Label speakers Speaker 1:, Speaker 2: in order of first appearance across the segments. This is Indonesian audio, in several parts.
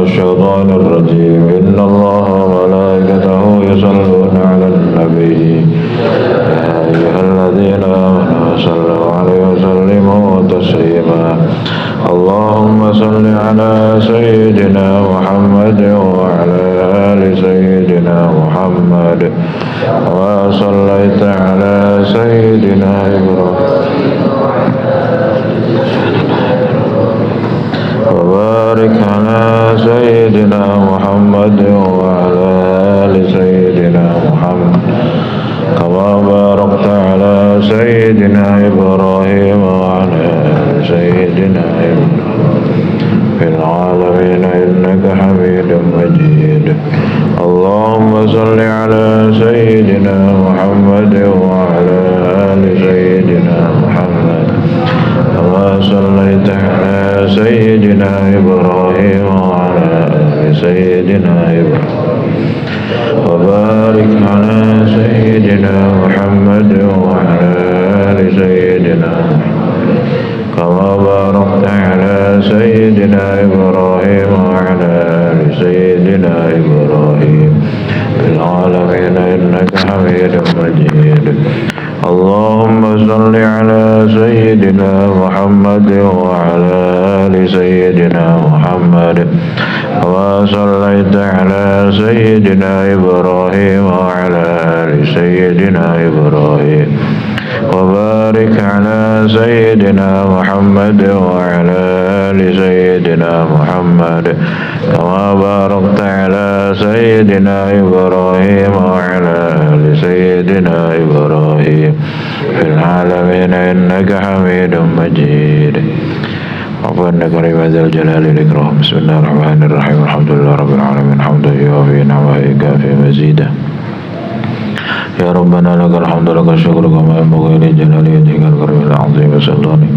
Speaker 1: الشيطان الرجيم إن الله وملائكته يصلون على النبي يا أيها الذين آمنوا صلوا عليه وسلموا تسليما اللهم صل على سيدنا محمد وعلى آل سيدنا محمد وصليت على سيدنا إبراهيم وبارك على سيدنا محمد وعلى آل سيدنا محمد كما باركت على سيدنا إبراهيم وعلى آل سيدنا إبراهيم في العالمين إنك حميد مجيد اللهم صل على سيدنا محمد وعلى آل سيدنا محمد كما صليت على سيدنا إبراهيم وعلى آل سيدنا إبراهيم وبارك على سيدنا محمد وعلى آل سيدنا كما باركت على سيدنا إبراهيم وعلى آل سيدنا إبراهيم في العالمين إنك حميد مجيد اللهم صل على سيدنا محمد وعلى آل سيدنا محمد كما صليت على سيدنا إبراهيم وعلى آل سيدنا إبراهيم وبارك على سيدنا محمد وعلى آل سيدنا محمد كما باركت على سيدنا إبراهيم وعلى آل سيدنا إبراهيم في العالمين إنك حميد مجيد ربنا كريم ذا الجلال والإكرام بسم الله الرحمن الرحيم الحمد لله رب العالمين حمدا يوافي نعمه ويكافئ مزيدا يا ربنا لك الحمد لك الشكر كما ينبغي لجلال وجهك الكريم العظيم سلطانك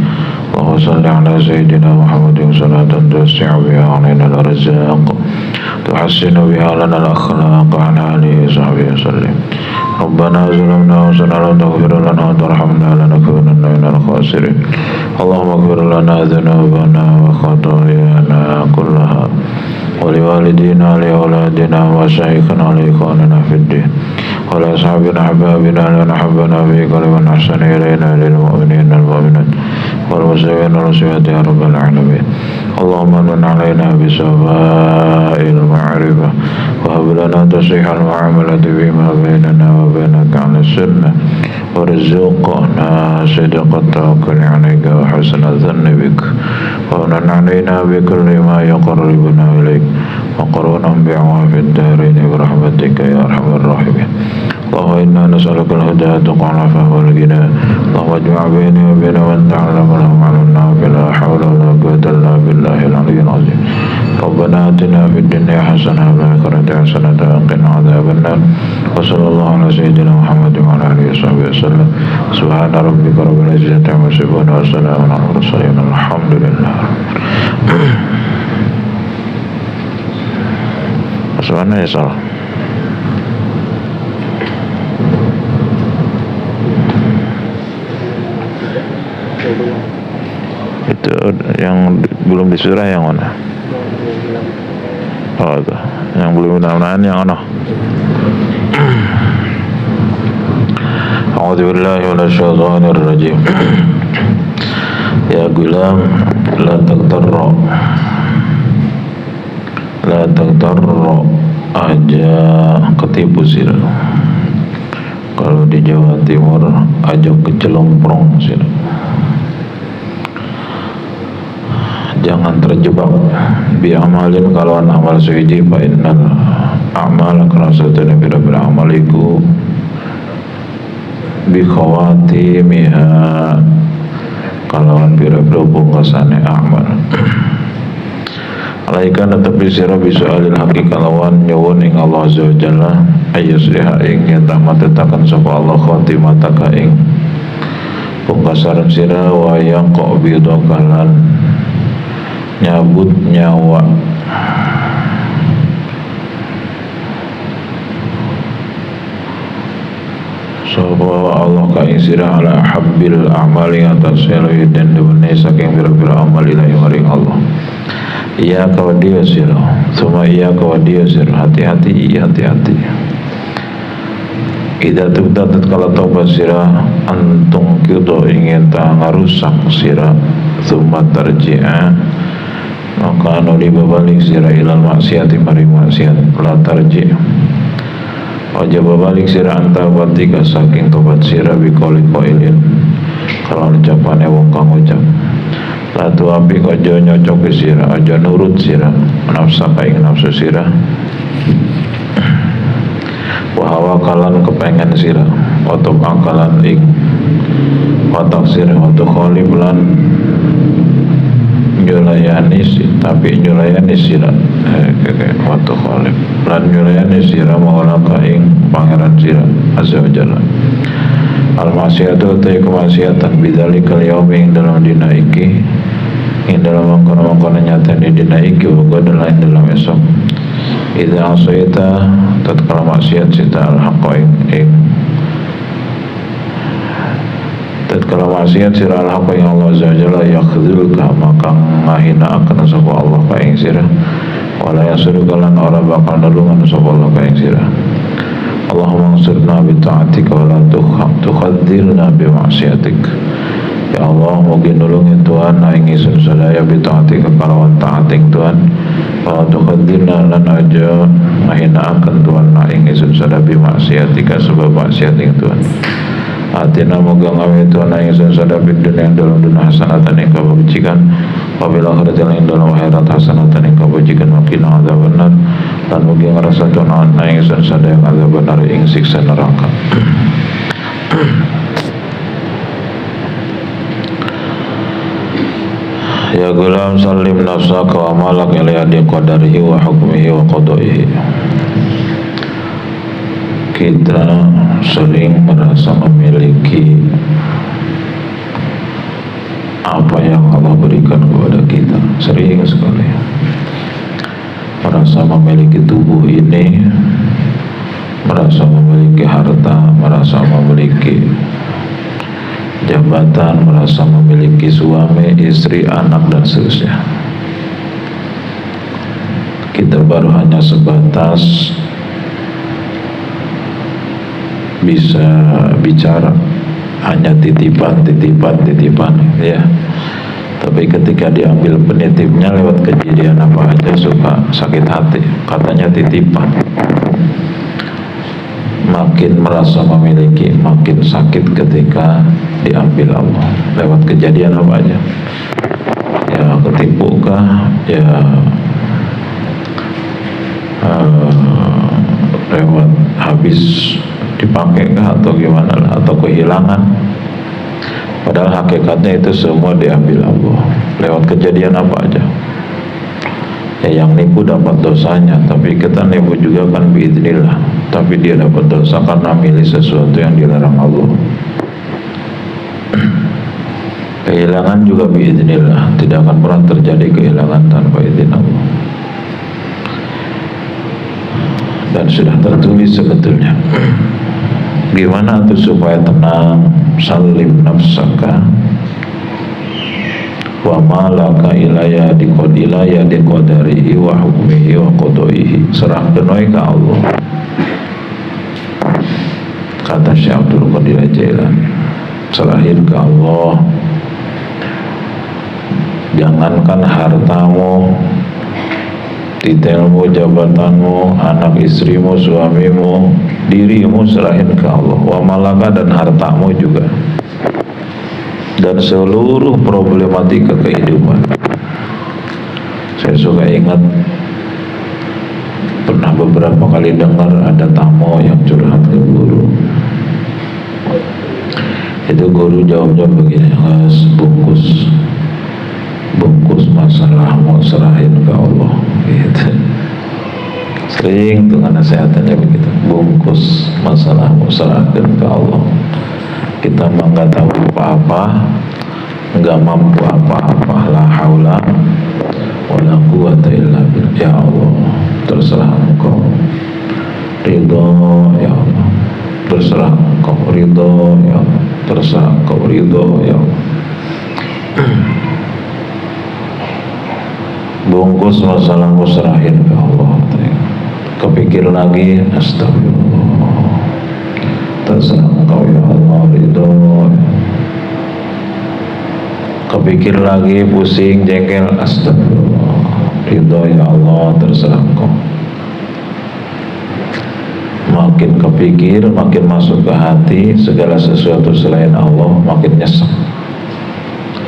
Speaker 1: اللهم صل على سيدنا محمد صلاة توسع بها علينا الأرزاق تحسن بها لنا الأخلاق على آله وصحبه وسلم ربنا ظلمنا أنفسنا لا تغفر لنا وترحمنا لنكونن من الخاسرين اللهم اغفر لنا ذنوبنا وخطايانا كلها ولوالدينا لأولادنا وشيخنا لإخواننا في الدين ولأصحابنا أحبابنا لمن أحبنا فيك ولمن أحسن إلينا للمؤمنين والمؤمنات والمسلمين والمسلمات يا رب العالمين اللهم من علينا بصفاء المعرفة وهب لنا تصحيح المعاملة فيما بيننا وبينك عن السنة وارزقنا صدق التوكل عليك وحسن الظن بك ومن علينا بكل ما يقربنا إليك وقرنا بعوام الدارين برحمتك يا أرحم الراحمين اللهم إنا نسألك الهدى والتقى والعفاف والغنى اللهم اجمع بيني وبين من تعلم له وعلمنا لا حول ولا قوة إلا بالله العلي العظيم ربنا آتنا في الدنيا حسنة وفي الآخرة حسنة وقنا عذاب النار وصلى الله على سيدنا محمد وعلى آله وصحبه وسلم سبحان ربك رب العزة عما يصفون وسلام على المرسلين الحمد لله Mana ya salah? Itu yang belum disurah yang mana? Oh itu, yang belum mudah-mudahan yang mana? A'udzu billahi minasyaitonir rajim. Ya gulam, la taqtarra. La taqtarra aja ketipu sila. Kalau di Jawa Timur aja kecelomprong sila. Jangan terjebak bi amalin kalau amal suci fa innal a'mal karasatan bil amaliku bi khawatimiha kalawan pira-pira pungkasane amal. Alaikan tetapi sira bisa alil hakika lawan nyuwun ing Allah azza wa jalla ayusliha ing yen tamatetaken sapa Allah khotimataka ing pungkasaran sira wa yaqo bidakalan nyabut nyawa sapa Allah ka ing sira ala habbil a'mali atas selawi dan dene saking pira-pira amal ilahi maring Allah iya kawadio siro, suma iya kawadio siro, hati-hati, hati-hati. Ida tubda tatkala taubat sira antung kido ingin tak ngarusak sira summa tarji'a maka nuli babalik sira ilal maksiati mari maksiat la tarji' aja babalik sira anta batika saking tobat sira bikoli qailin kalau ucapane wong kang ucap la tuapi aja nyocok sira aja nurut sira nafsa ing nafsu sira wahawa kalan kepengen sira otok akalan ing otak sira otok kholib lan nyulayani tapi nyulayani sira otok kholib lan nyulayani sira mawalaka ing pangeran sira azza wa jalla al maksiatu te kemaksiatan bidzalikal yaum ing dalam dina iki ing dalam mangkono-mangkono nyata di dina iki uga dalam esok idza asaita tatkala maksiat sita al-haqqa ing tatkala maksiat sira al-haqqa ing Allah azza wa jalla yakhdhulka maka ngahina akan sapa Allah ka ing sira wala yasuruka lan ora bakal nulungan sapa Allah ka ing sira Allahumma ansurna bi ta'atika wa la tukhadzilna bi maksiatik ya Allah mugi nulungi Tuhan ing ingsun sadaya bi ta'atika kalawan ta'ating Tuhan wa tukhadzilna lan aja ngahinakan Tuhan ing ingsun sadaya bi maksiatika sebab maksiat ing Tuhan atina moga ngawe Tuhan ing ingsun sadaya bi dunya dalam dunia hasanatan ing kabajikan wa bil akhirati ing dalam akhirat hasanatan ing kabajikan wa qina adzabannar lan mugi ngrasa Tuhan ing ingsun sadaya adzabannar ing siksa neraka. Ya gulam salim nafsaka wa malak ilaihi di qadarihi wa hukmihi wa qadaihi. Kita sering merasa memiliki apa yang Allah berikan kepada kita, sering sekali merasa memiliki tubuh ini, merasa memiliki harta, merasa memiliki jabatan, merasa memiliki suami, istri, anak, dan seterusnya. Kita baru hanya sebatas bisa bicara, hanya titipan ya. Tapi ketika diambil penitipnya lewat kejadian apa aja suka sakit hati, katanya titipan. Makin merasa memiliki, makin sakit ketika diambil Allah lewat kejadian apa aja ya, ketipu kah ya, lewat habis dipakai kah atau gimana lah, atau kehilangan, padahal hakikatnya itu semua diambil Allah lewat kejadian apa aja ya. Yang nipu dapat dosanya, tapi kita nipu juga kan biidznillah, tapi dia dapat dosa karena milih sesuatu yang dilarang Allah. Kehilangan juga biidznillah, tidak akan pernah terjadi kehilangan tanpa izin Allah. Dan sudah tertulis sebetulnya. Gimana tuh supaya tenang? Salim nafsaka wa malaka ilaya di qadarihi wa hukmihi wa qadaihi. Serahkeun we ka Allah, kata Syekh Abdul Qadir Jailani. Serahin ke Allah. Jangankan hartamu, titelmu, jabatanmu, anak istrimu, suamimu, dirimu serahin ke Allah. Wa malaka, dan hartamu juga, dan seluruh problematika kehidupan. Saya suka ingat pernah beberapa kali dengar ada tamu yang curhat ke guru. Itu guru jawabnya begini, bungkus masalahmu serahin ke Allah gitu. Sering tuh nasihatannya begitu, bungkus masalahmu serahkan ke Allah. Kita mah nggak tahu apa-apa, nggak mampu apa-apa, la haula wala quwata illa billah. Ya Allah, terserah Engkau, ridho ya Allah, terserah Engkau, ridho ya Allah, terserah Engkau, ridho ya Allah. bungkus masalahmu serahin ke Allah. Kepikir lagi, astagfirullah, terserah engkau ya Allah, ridho. Kepikir lagi, pusing, jengkel, astagfirullah, ridho ya Allah, terserah engkau. Makin kepikir, makin masuk ke hati, segala sesuatu selain Allah makin nyesek.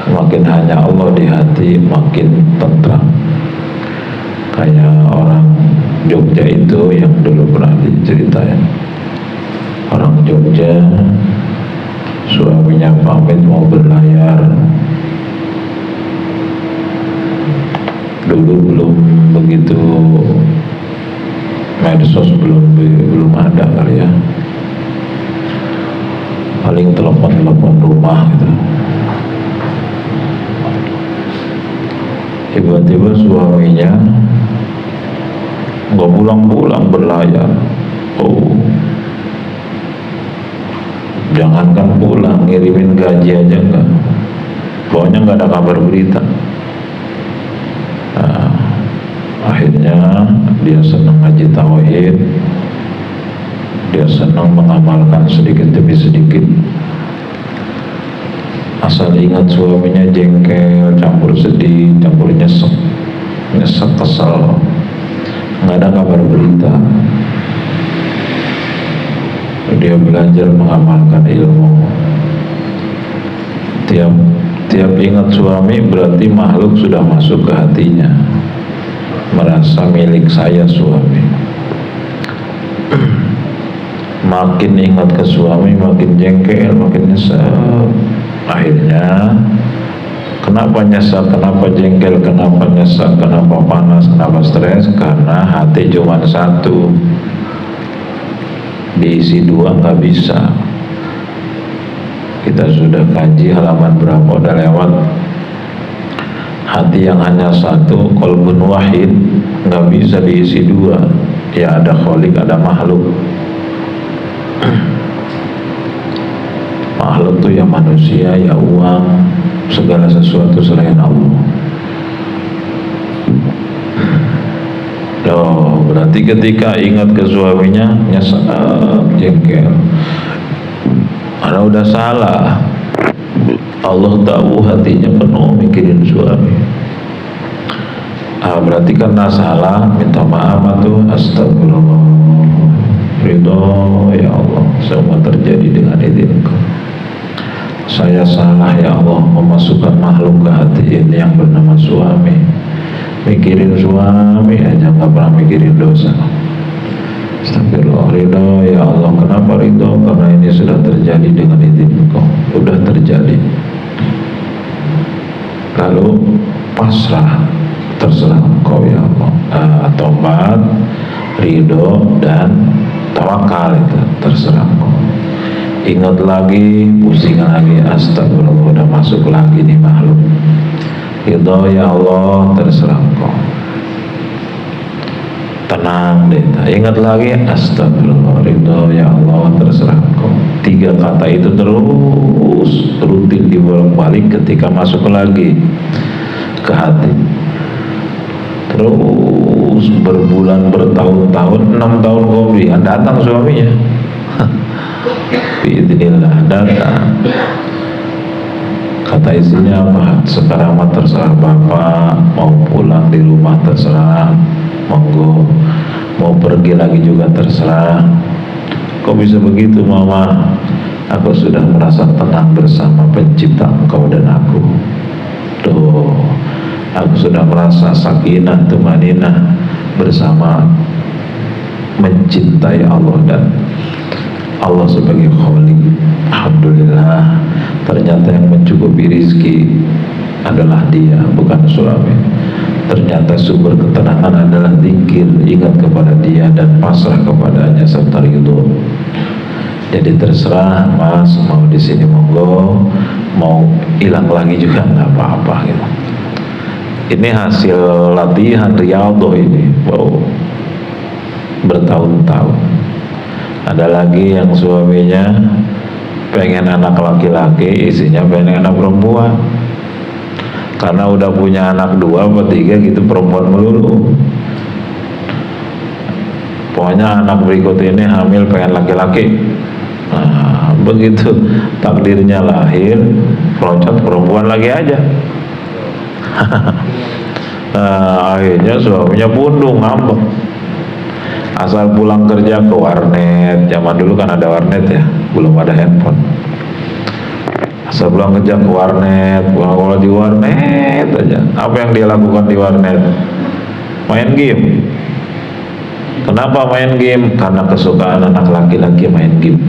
Speaker 1: Makin hanya Allah di hati, makin tentram. Kayak orang Jogja itu yang dulu pernah diceritain. Orang Jogja, suaminya pamit mau berlayar. Dulu belum begitu, medsos belum ada kali ya. Paling telepon rumah gitu. Tiba-tiba suaminya nggak pulang-pulang berlayar. Oh, jangankan pulang, ngirimin gaji aja enggak. Pokoknya nggak ada kabar berita. Nah, akhirnya dia senang ngaji tauhid, dia senang mengamalkan sedikit demi sedikit. Asal ingat suaminya jengkel, campur sedih, campur nyesek, kesel, nggak ada kabar berita. Dia belajar mengamalkan ilmu. Tiap ingat suami berarti makhluk sudah masuk ke hatinya, merasa milik saya suami. Makin ingat ke suami makin jengkel, makin nyesel. Akhirnya kenapa nyesel, kenapa jengkel, kenapa nyesel, kenapa panas, kenapa stres? Karena hati cuma satu, diisi dua nggak bisa. Kita sudah kaji halaman berapa, udah lewat. Hati yang hanya satu, qalbun wahid, nggak bisa diisi dua. Ya ada kholik, ada makhluk. Makhluk tuh ya manusia, ya uang, segala sesuatu selain Allah. Oh, berarti ketika ingat ke suaminya nyesek, jengkel. Karena udah salah. Allah tahu hatinya penuh mikirin suami. Berarti karena salah, minta maaf tuh, astagfirullah, ridho ya Allah, semua terjadi dengan izin Engkau. Saya salah ya Allah memasukkan makhluk ke hati ini yang bernama suami. Mikirin suami aja nggak pernah mikirin dosa. Astagfirullah, ridho ya Allah. Kenapa ridho? Karena ini sudah terjadi dengan izin Engkau. Sudah terjadi. Lalu pasrah, terserah Engkau ya Allah. Tobat, ridho dan tawakal itu terserah Engkau. Ingat lagi, pusing lagi, astagfirullah, udah masuk lagi nih makhluk. Ridho ya Allah, terserah Engkau. Tenang deh, ingat lagi, astagfirullah, ridho ya Allah, terserah Engkau. 3 kata itu terus rutin dibolak-balik ketika masuk lagi ke hati. Terus berbulan, bertahun-tahun, 6 tahun kemudian datang suaminya. Biidznillah datang. Kata istrinya apa? Sekarang mah terserah bapak, mau pulang di rumah terserah, monggo, mau pergi lagi juga terserah. Kok bisa begitu mama? Aku sudah merasa tenang bersama pencipta engkau dan aku. Tuh, aku sudah merasa sakinah, tumaninah bersama mencintai Allah dan Allah sebagai Khalik. Alhamdulillah, ternyata yang mencukupi rizki adalah dia, bukan suami. Ternyata sumber ketenangan adalah zikir, ingat kepada dia dan pasrah kepadanya serta ridho. Jadi terserah mas, mau di sini monggo, mau hilang lagi juga nggak apa-apa gitu. Ini hasil latihan riyadhah ini, wow, bertahun-tahun. Ada lagi yang suaminya pengen anak laki-laki, istrinya pengen anak perempuan. karena udah punya anak 2 atau 3 gitu, perempuan melulu. Pokoknya anak berikut ini hamil pengen laki-laki. Nah, begitu takdirnya lahir, pelocot perempuan lagi aja. Nah, akhirnya suaminya pundung, ngambek. Asal pulang kerja ke warnet, zaman dulu kan ada warnet ya, belum ada handphone. Asal pulang kerja ke warnet, pulang di warnet aja. Apa yang dia lakukan di warnet? Main game. Kenapa main game? Karena kesukaan anak laki-laki main game.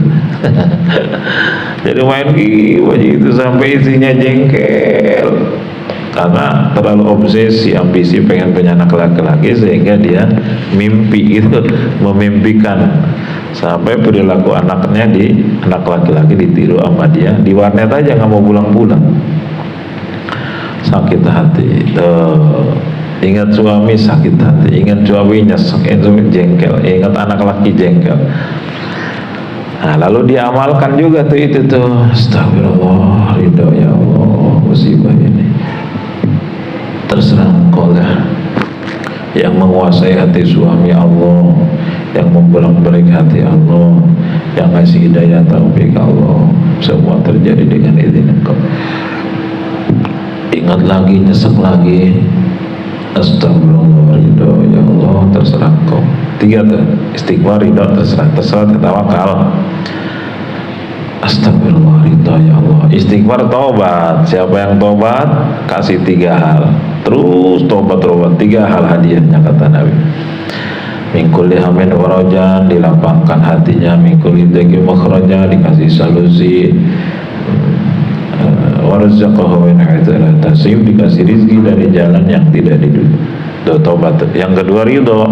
Speaker 1: Jadi main game aja itu sampai isinya jengkel. Karena terlalu obsesi, ambisi pengen punya anak laki-laki, sehingga dia mimpi itu, memimpikan sampai perilaku anaknya anak laki-laki ditiru sama dia. Di warnet aja nggak mau pulang-pulang. Sakit hati. Ingat suami sakit hati, ingat suami nyesek, jengkel, ingat anak laki jengkel. Nah, lalu diamalkan juga itu astagfirullah, ridho ya Allah, musibah ini terserah Engkau lah yang menguasai hati suami, Allah yang membolak-balik hati, Allah yang ngasih hidayah taufik, Allah. Semua terjadi dengan izin Engkau. Ingat lagi, nyesek lagi, astagfirullah, ridho ya Allah, terserah Engkau. 3 tuh, istighfar, ridho, terserah, tawakal. Astagfirullah, ridho ya Allah, istighfar, tobat. Siapa yang tobat, kasih 3 hal. Terus tobat 3 hal hadiahnya, kata Nabi. Mingkul dihamin warajan, dilapangkan hatinya. Mingkul hidagi makhraja, dikasih solusi. Warzaqahu min haitsu la yahtasib, dikasih rizki dari jalan yang tidak diduga. Tobat. Yang kedua, ridho.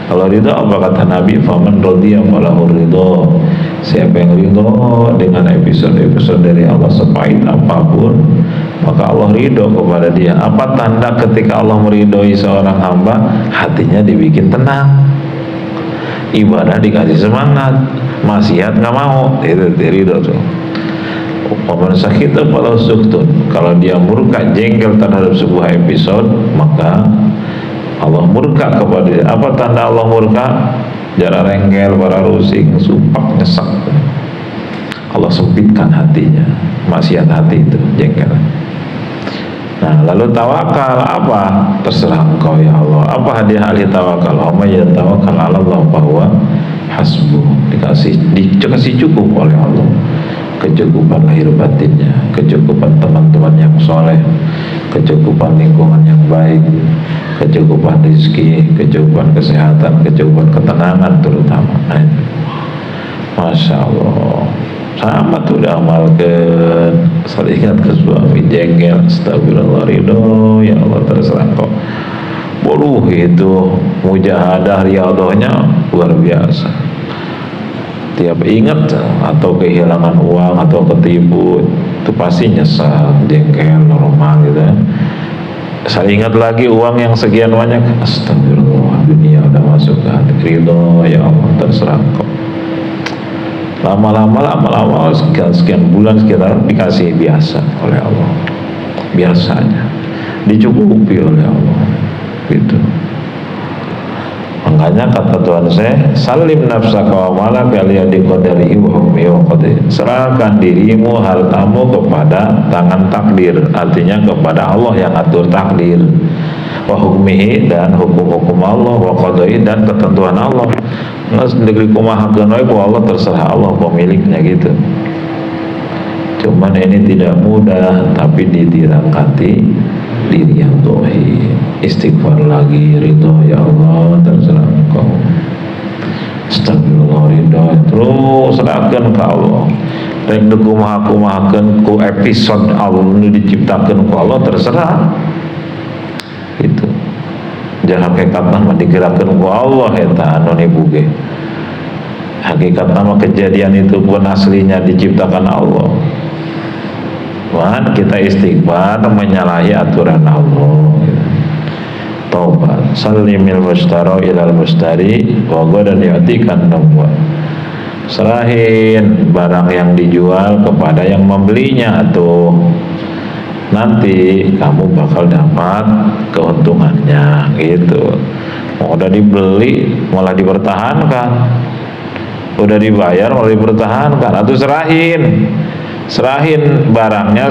Speaker 1: Kalau ridho apa kata Nabi? Faman radiya falahu ridho. Siapa yang ridho dengan episode-episode dari Allah sepahit apapun, maka Allah ridho kepada dia. Apa tanda ketika Allah meridhoi seorang hamba? Hatinya dibikin tenang, ibadah dikasih semangat, maksiat nggak mau. Itu ridho tuh. Paman sakita falahu suktun. Kalau dia murka, jengkel terhadap sebuah episode, maka Allah murka kepada dia. Apa tanda Allah murka? Jara rengkel, para rusing, sumpah, nyesek. Allah sempitkan hatinya, maksiat hati itu, jengkel. Nah, lalu tawakal apa? Terserah Engkau ya Allah. Apa hadiah ahli tawakal? Amma ya tawakal ala Allah bahwa hasbuh, dikasih cukup oleh Allah. Kecukupan lahir batinnya, kecukupan teman-teman yang soleh, kecukupan lingkungan yang baik, kecukupan rezeki, kecukupan kesehatan, kecukupan ketenangan terutama. Nah, Masya Allah, sama tuh diamalkan. Saling ingat ke suami, jengkel, astagfirullah, ridho ya Allah, terserah Engkau. Waduh, itu mujahadah riyadhahnya luar biasa. Tiap ingat atau kehilangan uang atau ketipu, itu pasti nyesal, jengkel, normal gitu ya. Saya ingat lagi uang yang sekian banyak, astagfirullah, dunia udah masuk ke hati, ridho ya Allah, terserah Engkau. Lama-lama sekian bulan sekitar dikasih biasa oleh Allah, biasanya dicukupi oleh Allah gitu. Makanya kata Tuhan saya, salim nafsaka wa malaka liyadi qadari wa hukmi wa qadari. Serahkan dirimu, hartamu kepada tangan takdir, artinya kepada Allah yang atur takdir. Wa hukmihi, dan hukum-hukum Allah, wa qadari, dan ketentuan Allah. Nggak sendiri kumahakeun wae ku Allah, terserah Allah pemiliknya gitu. Cuman ini tidak mudah, tapi ditirakati diri yang tauhid. Istighfar lagi, ridho ya Allah, terserah Engkau. Astagfirullah, ridho, terus serahkan ke Allah. Rek kumahakeun ku episode Allah nu diciptakeun ku Allah, terserah. Itu. Jangan hakikatna mah digerakkeun ku Allah eta anu nibuge. Hakikatna mah kejadian itu pun aslinya diciptakan Allah. Wah, kita istighfar menyalahi aturan Allah. Taubat, salimil mustaro ilal mustari wa dan yatikan nomor. Serahin barang yang dijual kepada yang membelinya, atau nanti kamu bakal dapat keuntungannya gitu. Udah dibeli malah dipertahankan, udah dibayar malah dipertahankan. Atau serahin barangnya,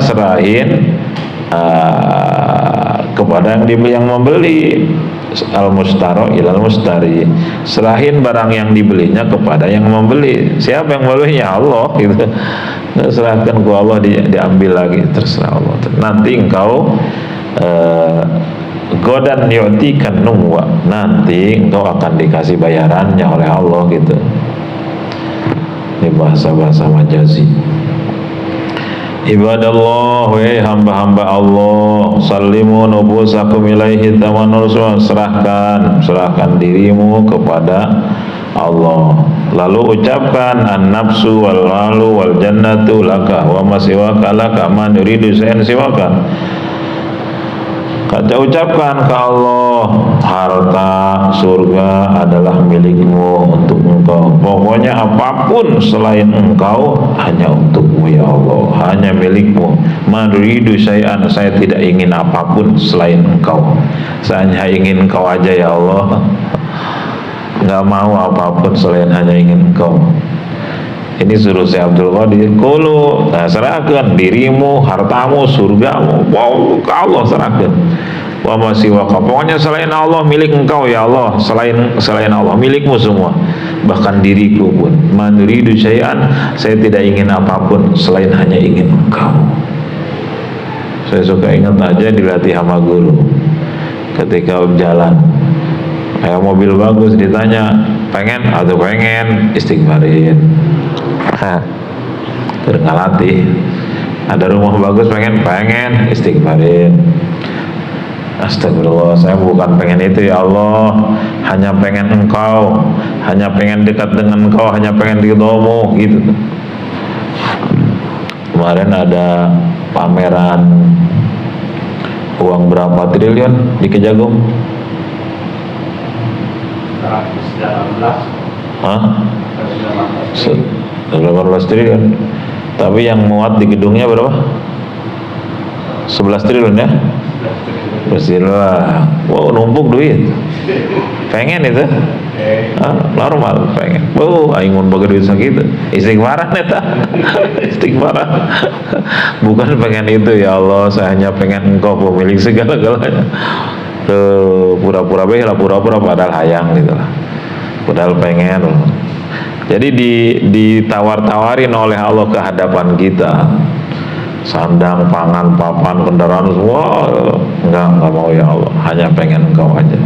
Speaker 1: kepada yang membeli. Al-mustaro ilal mustari, serahin barang yang dibelinya kepada yang membeli. Siapa yang membelinya? Allah gitu. Serahkan ke Allah, diambil lagi, terserah Allah. Nanti engkau godan yu'tikan numwa, nanti engkau akan dikasih bayarannya oleh Allah gitu. Ini bahasa-bahasa majazi. Ibadallah, wahai hamba-hamba Allah, sallimu nufusakum ilaihi tamanur, serahkan dirimu kepada Allah, lalu ucapkan an-nafsu wal malu wal jannatu laka wa ma siwaka laka man yuridu shay'an siwaka. Kata ucapkan ke Allah, harta surga adalah milikmu, untuk engkau. Pokoknya apapun selain engkau hanya untukmu ya Allah, hanya milikmu. Maduridu syai'an, saya tidak ingin apapun selain engkau, saya hanya ingin engkau aja ya Allah. Nggak mau apapun selain hanya ingin engkau. Ini suruh Syekh Abdul Qadir, kulu, nah, serahkan dirimu, hartamu, surgamu, wow, ke Allah serahkan. Wa masiwaka, pokoknya selain Allah milik engkau ya Allah, selain Allah milikmu semua, bahkan diriku pun. Manuridu syai'an, saya tidak ingin apapun selain hanya ingin engkau. Saya suka ingat aja dilatih sama guru ketika jalan, kayak mobil bagus ditanya pengen atau pengen, istighfarin. Ngelatih. Ada rumah bagus pengen istighfarin. Astagfirullah, saya bukan pengen itu ya Allah, hanya pengen engkau, hanya pengen dekat dengan engkau, hanya pengen ridhomu gitu. Kemarin ada pameran uang berapa triliun di Kejagung? 18 triliun. Tapi yang muat di gedungnya berapa? 11 triliun ya? Bismillah. Wow, numpuk duit. Pengen itu? Normal pengen. Wow, aing mun boga duit sakitu. Istighfaran eta. Istighfaran. Bukan pengen itu ya Allah, saya hanya pengen engkau pemilik segala-galanya. Pura-pura bela, pura-pura padahal hayang gitu lah. Padahal pengen. Jadi ditawar-tawarin oleh Allah ke hadapan kita, sandang, pangan, papan, kendaraan semua, enggak mau ya Allah, hanya pengen engkau aja.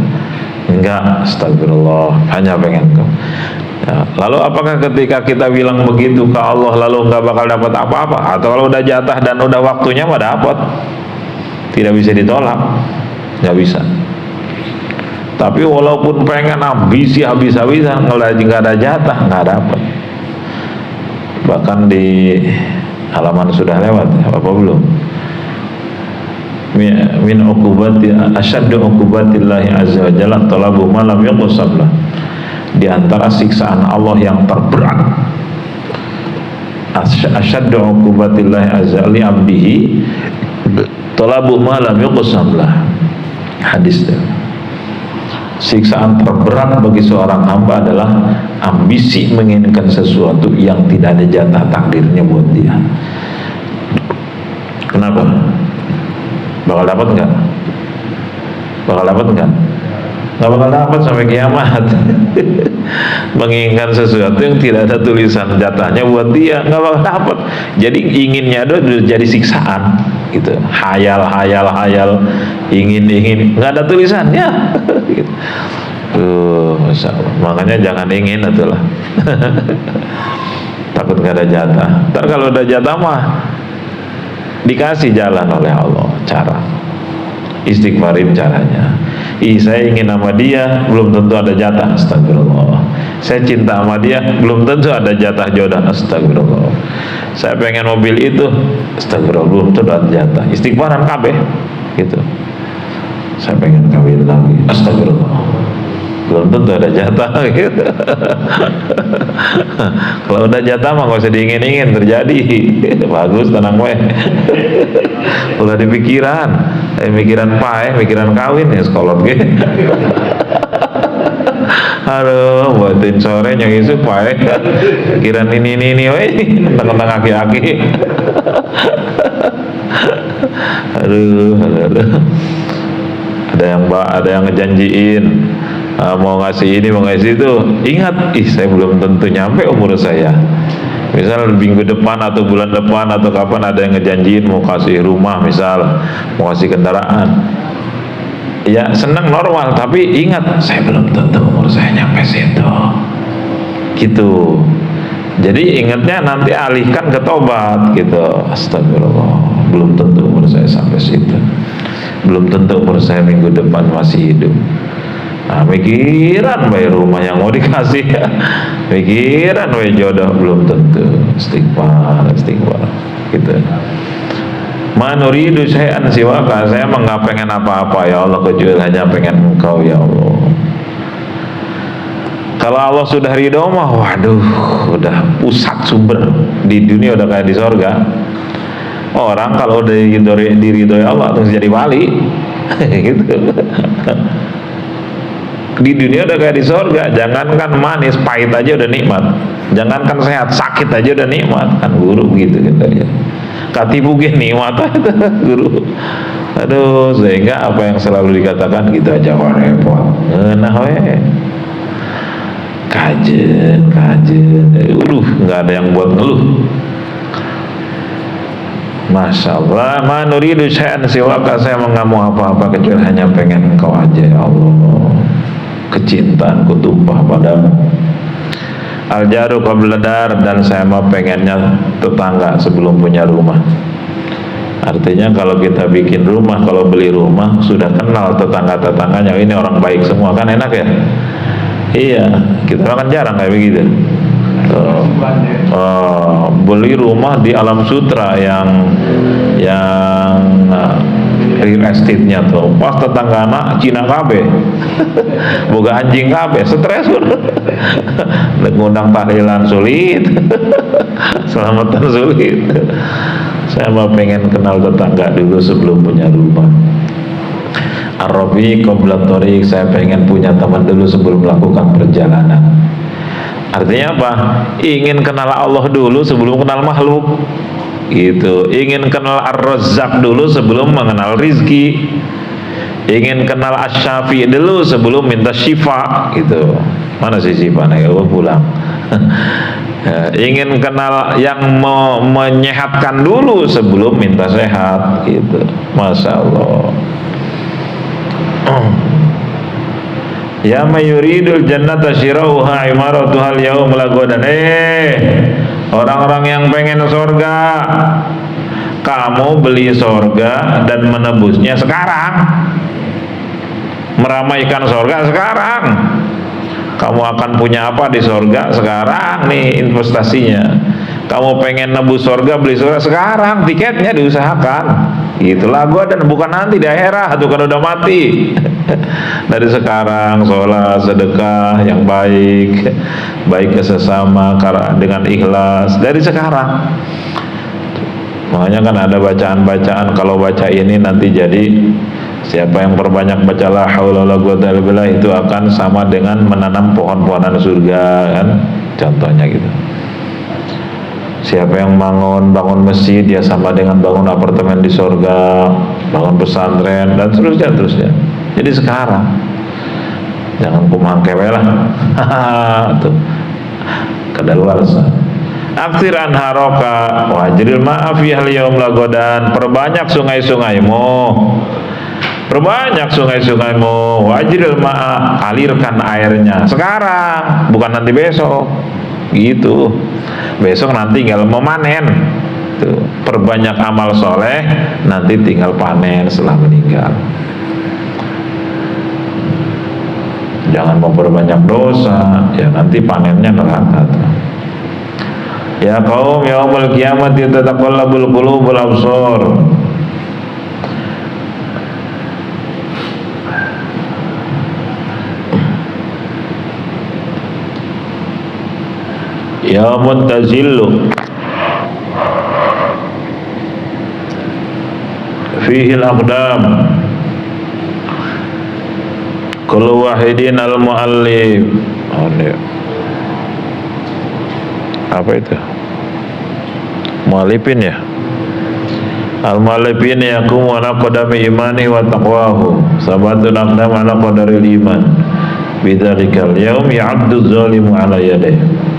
Speaker 1: Enggak, astagfirullah, hanya pengen engkau ya. Lalu apakah ketika kita bilang begitu ke Allah lalu enggak bakal dapat apa-apa? Atau kalau udah jatah dan udah waktunya mah dapat, tidak bisa ditolak, enggak bisa. Tapi walaupun pengen ambisi habis-habisan, nggak ada jatah, nggak dapat. Bahkan di halaman sudah lewat, apa belum? Min uqubati asyaddu uqubatillahi azza wa jalla talabu ma lam yuqsam lah. Di antara siksaan Allah yang terberat, asyaddu uqubatillahi azza li abdihi talabu ma lam yuqsam lah. Hadis itu. Siksaan terberat bagi seorang hamba adalah ambisi menginginkan sesuatu yang tidak ada jatah takdirnya buat dia. Kenapa? Bakal dapat nggak? Bakal dapat nggak? Nggak bakal dapat sampai kiamat. Menginginkan sesuatu yang tidak ada tulisan jatahnya buat dia, nggak bakal dapat. Jadi inginnya itu jadi siksaan gitu. Hayal, ingin, nggak ada tulisannya. Gitu. Masya Allah. Makanya jangan ingin itulah. Takut nggak ada jatah. Ntar kalau ada jatah mah dikasih jalan oleh Allah cara. Istighfarin caranya. Saya ingin sama dia, belum tentu ada jatah, astagfirullah. Saya cinta sama dia, belum tentu ada jatah jodoh, astagfirullah. Saya pengen mobil itu, astagfirullah, belum tentu ada jatah. Istighfaran kabeh gitu. Saya pengen kawin lagi, astagfirullah. belum tentu ada jatah gitu. Kalau udah jatah mah gak usah diingin-ingin, terjadi. Bagus, tenang weh. Udah di pikiran, pikiran pae, pikiran kawin ya sekolot gitu. Aduh, buatin sore yang isu pae. Pikiran ini weh, tentang aki-aki. Aduh. Ada yang ngejanjiin mau ngasih ini, mau ngasih itu. Ingat, saya belum tentu nyampe umur saya. Misal minggu depan atau bulan depan atau kapan ada yang ngejanjiin mau kasih rumah, misal mau kasih kendaraan. Ya senang normal, tapi ingat saya belum tentu umur saya nyampe situ. Gitu. Jadi ingatnya nanti alihkan ke tobat gitu. Astagfirullah, belum tentu umur saya sampai situ. Belum tentu umur saya minggu depan masih hidup. Nah, mikiran bayar rumah yang mau dikasih, mikiran bayar jodoh belum tentu. Istighfar gitu. Manuridu syai'an siwaka, saya emang gak pengen apa-apa ya Allah kecuali hanya pengen Engkau ya Allah. Kalau Allah sudah ridho mah, waduh, udah pusat sumber di dunia, udah kayak di sorga. Orang kalau udah diridhoi Allah terus jadi wali, gitu. Di dunia udah kayak di sorga. Jangankan manis, pahit aja udah nikmat. Jangankan sehat, sakit aja udah nikmat. Kan guru begitu katanya. Katipu gini nikmat itu guru. Aduh, sehingga apa yang selalu dikatakan gitu aja wah repot. Nah weh. Kajen. Nggak ada yang buat ngeluh. Masya Allah, manuridu syai'an siwaka, saya nggak mau apa-apa kecuali hanya pengen Engkau aja ya Allah. Kecintaanku tumpah padamu. Al-jaru qabla dar, dan saya mau pengennya tetangga sebelum punya rumah. Artinya kalau kita bikin rumah, kalau beli rumah sudah kenal tetangga-tetangganya, ini orang baik semua, kan enak ya. Iya, kita kan jarang kayak begitu. Beli rumah di Alam Sutra yang real estate-nya tuh pas tetangga anak Cina KB boga anjing KB, stres ngundang tahlilan sulit, selamatan sulit. Saya mau pengen kenal tetangga dulu sebelum punya rumah. Ar-Rabi qabla thariq, saya pengen punya teman dulu sebelum melakukan perjalanan. Artinya apa? Ingin kenal Allah dulu sebelum kenal makhluk. Gitu. Ingin kenal Ar-Razzaq dulu sebelum mengenal rizki. Ingin kenal Asy-Syafi dulu sebelum minta syifa. Gitu. Mana sih syifa? Gue pulang. Ingin kenal yang menyehatkan dulu sebelum minta sehat. Gitu. Masya Allah. Ya mayuridul jannata syirauha imaratuhal yaum lagodan. Orang-orang yang pengen surga, kamu beli surga dan menebusnya sekarang, meramaikan surga sekarang. Kamu akan punya apa di surga sekarang nih investasinya. Kamu pengen nebus surga, beli surga sekarang, tiketnya diusahakan. Itulah gua, dan bukan nanti di akhirat, itu kan udah mati. Dari sekarang sholat, sedekah yang baik ke sesama dengan ikhlas dari sekarang. Makanya kan ada bacaan-bacaan, kalau baca ini nanti jadi siapa yang perbanyak baca la haula wala quwwata illa billah itu akan sama dengan menanam pohon-pohonan surga, kan contohnya gitu. Siapa yang bangun masjid ya sama dengan bangun apartemen di surga, bangun pesantren dan terusnya. Jadi sekarang jangan kumang kewe lah. Tuh kadaluarsa. Aktir anharoka wajril ma'af yahal yaum lagodan, perbanyak sungai-sungaimu, wajril ma'af, alirkan airnya sekarang, bukan nanti besok. Gitu. Besok nanti tinggal memanen. Tuh, perbanyak amal soleh, nanti tinggal panen setelah meninggal. Jangan memperbanyak dosa, ya nanti panennya neraka. Ya kaum yaumul qiyamati tataqallabul qulubul absar. Yaumun tazillu fihi al-aqdam kullu wahidin al-muallif. Apa itu? Muallifin ya? Al-muallifin yaqumu ala qadami imani wa taqwahu sabatul aqdam ala qadaril iman bidzalikal yaum ya'addu zalimu ala yadayhi.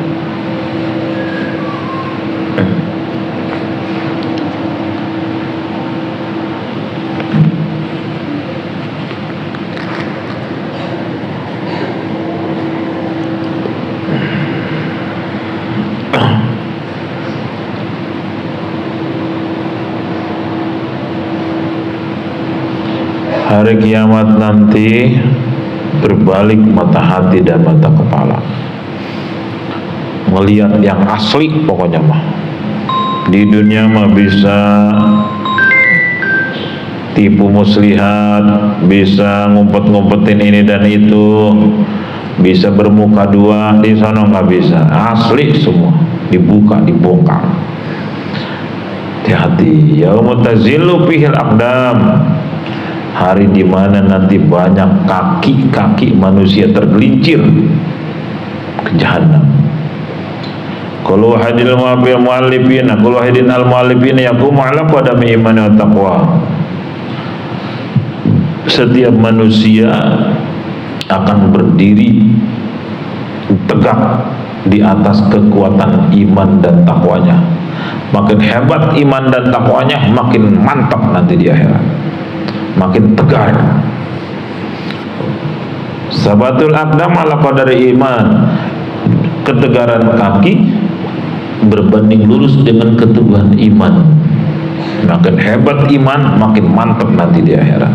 Speaker 1: Hari kiamat nanti berbalik mata hati dan mata kepala, melihat yang asli pokoknya mah. Di dunia mah bisa tipu muslihat, bisa ngumpet-ngumpetin ini dan itu, bisa bermuka dua. Di sana nggak bisa, asli semua dibuka, dibongkar. Hati-hati. Yaumut tazillu fihil aqdam, hari di mana nanti banyak kaki-kaki manusia tergelincir ke jahanam. Qul wahidil muallifin, qul wahidin al muallifin yaqumu ala qadami imani wa taqwa. Setiap manusia akan berdiri tegak di atas kekuatan iman dan takwanya. Makin hebat iman dan takwanya, makin mantap nanti di akhirat, makin tegar. Sabatul aqdam ala qadari iman, ketegaran kaki berbanding lurus dengan keteguhan iman. Makin hebat iman, makin mantap nanti di akhirat.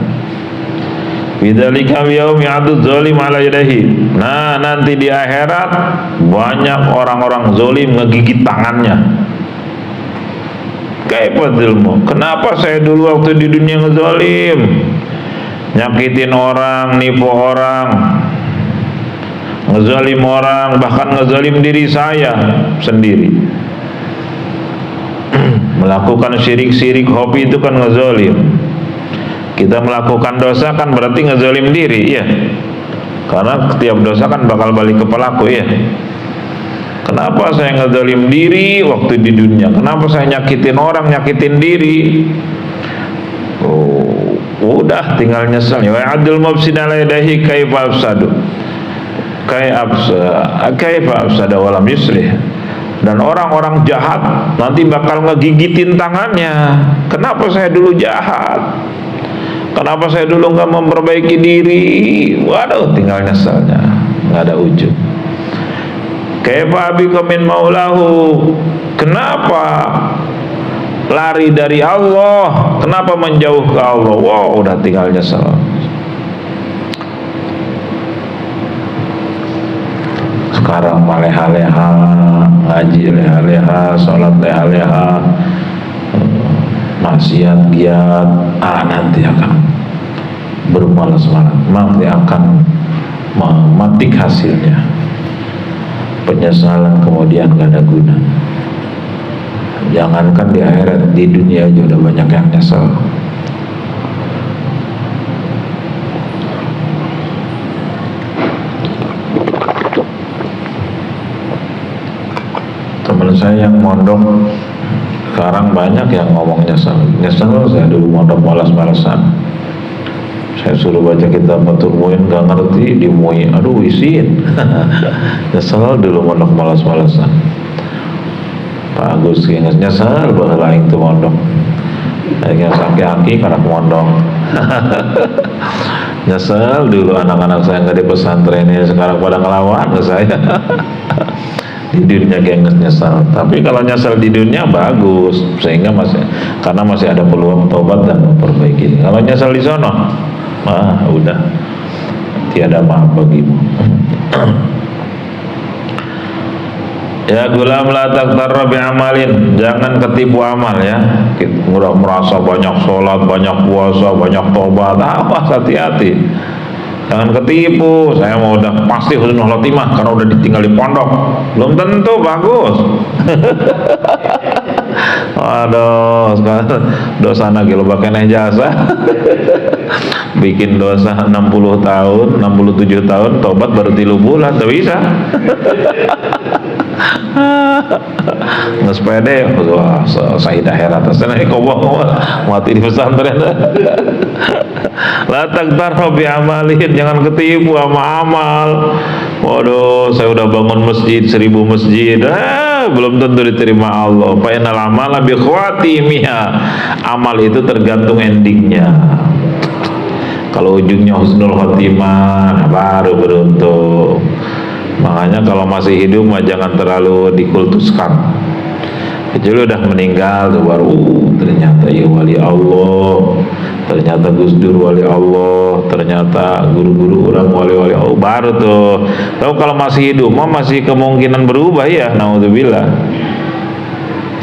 Speaker 1: Bidzalika yaum ya'addu zalim ala yadayhi. Nah, nanti di akhirat banyak orang-orang zalim ngegigit tangannya. Kaifa dzulmu? Kenapa saya dulu waktu di dunia ngezalim, nyakitin orang, nipu orang, ngezalim orang, bahkan ngezalim diri saya sendiri. Melakukan syirik-syirik hobi itu kan ngezalim. Kita melakukan dosa kan berarti ngezalim diri, ya. Karena setiap dosa kan bakal balik ke pelaku, ya. Kenapa saya ngezalim diri waktu di dunia? Kenapa saya nyakitin orang, nyakitin diri? Oh, udah tinggal nyesal. Wa adul mufsid ala yadayhi kaifa afsadu. Kaifa afsada walam yuslih. Dan orang-orang jahat nanti bakal ngegigitin tangannya. Kenapa saya dulu jahat? Kenapa saya dulu nggak memperbaiki diri? Waduh, tinggal nyesalnya, nggak ada ujung. Kaifa bikum min maulahu, kenapa lari dari Allah, kenapa menjauh ke Allah? Wow, udah tinggal nyesel. Sekarang leha-leha, ngaji leha-leha, sholat leha-leha, maksiat giat, nanti akan bermalas-malas, nanti akan mematik hasilnya. Penyesalan kemudian gak ada guna. Jangankan di akhirat, di dunia aja udah banyak yang nyesel. Teman saya yang mondok sekarang banyak yang ngomong nyesel. Saya dulu mondok malas-malasan. Saya suruh baca kitab Fathul Muin, gak ngerti, dimui, aduh isin. Nyesel dulu mondok malas-malasan. Pak Agus ingat nyesel bahwa lain tuh mondok. Akhirnya sakit aki karena mondok. Nyesel dulu anak-anak saya nggak di pesantren ini, sekarang pada ngelawan ke saya. Di dunia gengges nyesel. Tapi kalau nyesel di dunia bagus, sehingga karena masih ada peluang tobat dan memperbaiki. Kalau nyesel di sana, udah tiada maaf bagimu. Ya gulam la taktarra bi amalin, jangan ketipu amal ya. Kita merasa banyak sholat, banyak puasa, banyak tobat, hati-hati. Jangan ketipu, saya mau udah pasti husnul khotimah karena udah ditinggal di pondok. Belum tentu bagus. Waduh, sekarang dosa lagi lo pakai jasa. Bikin dosa 60 tahun, 67 tahun, tobat baru 3 bulan, tak bisa. Nge-sepede, wah, Saidah herat. Sana kobong mati di pesantren. La taqtaru bi amalin, jangan ketipu sama amal. Waduh, saya udah bangun masjid 1000 masjid, belum tentu diterima Allah. Fa innal amala bi khawatimiha, amal itu tergantung endingnya. Kalau ujungnya husnul khotimah baru beruntung. Makanya kalau masih hidup mah jangan terlalu dikultuskan. Kecuali udah meninggal tuh baru ternyata ya wali Allah, ternyata Gus Dur wali Allah, ternyata guru-guru orang wali-wali Allah, baru tuh. Tapi kalau masih hidup mah masih kemungkinan berubah ya, naudzubillah.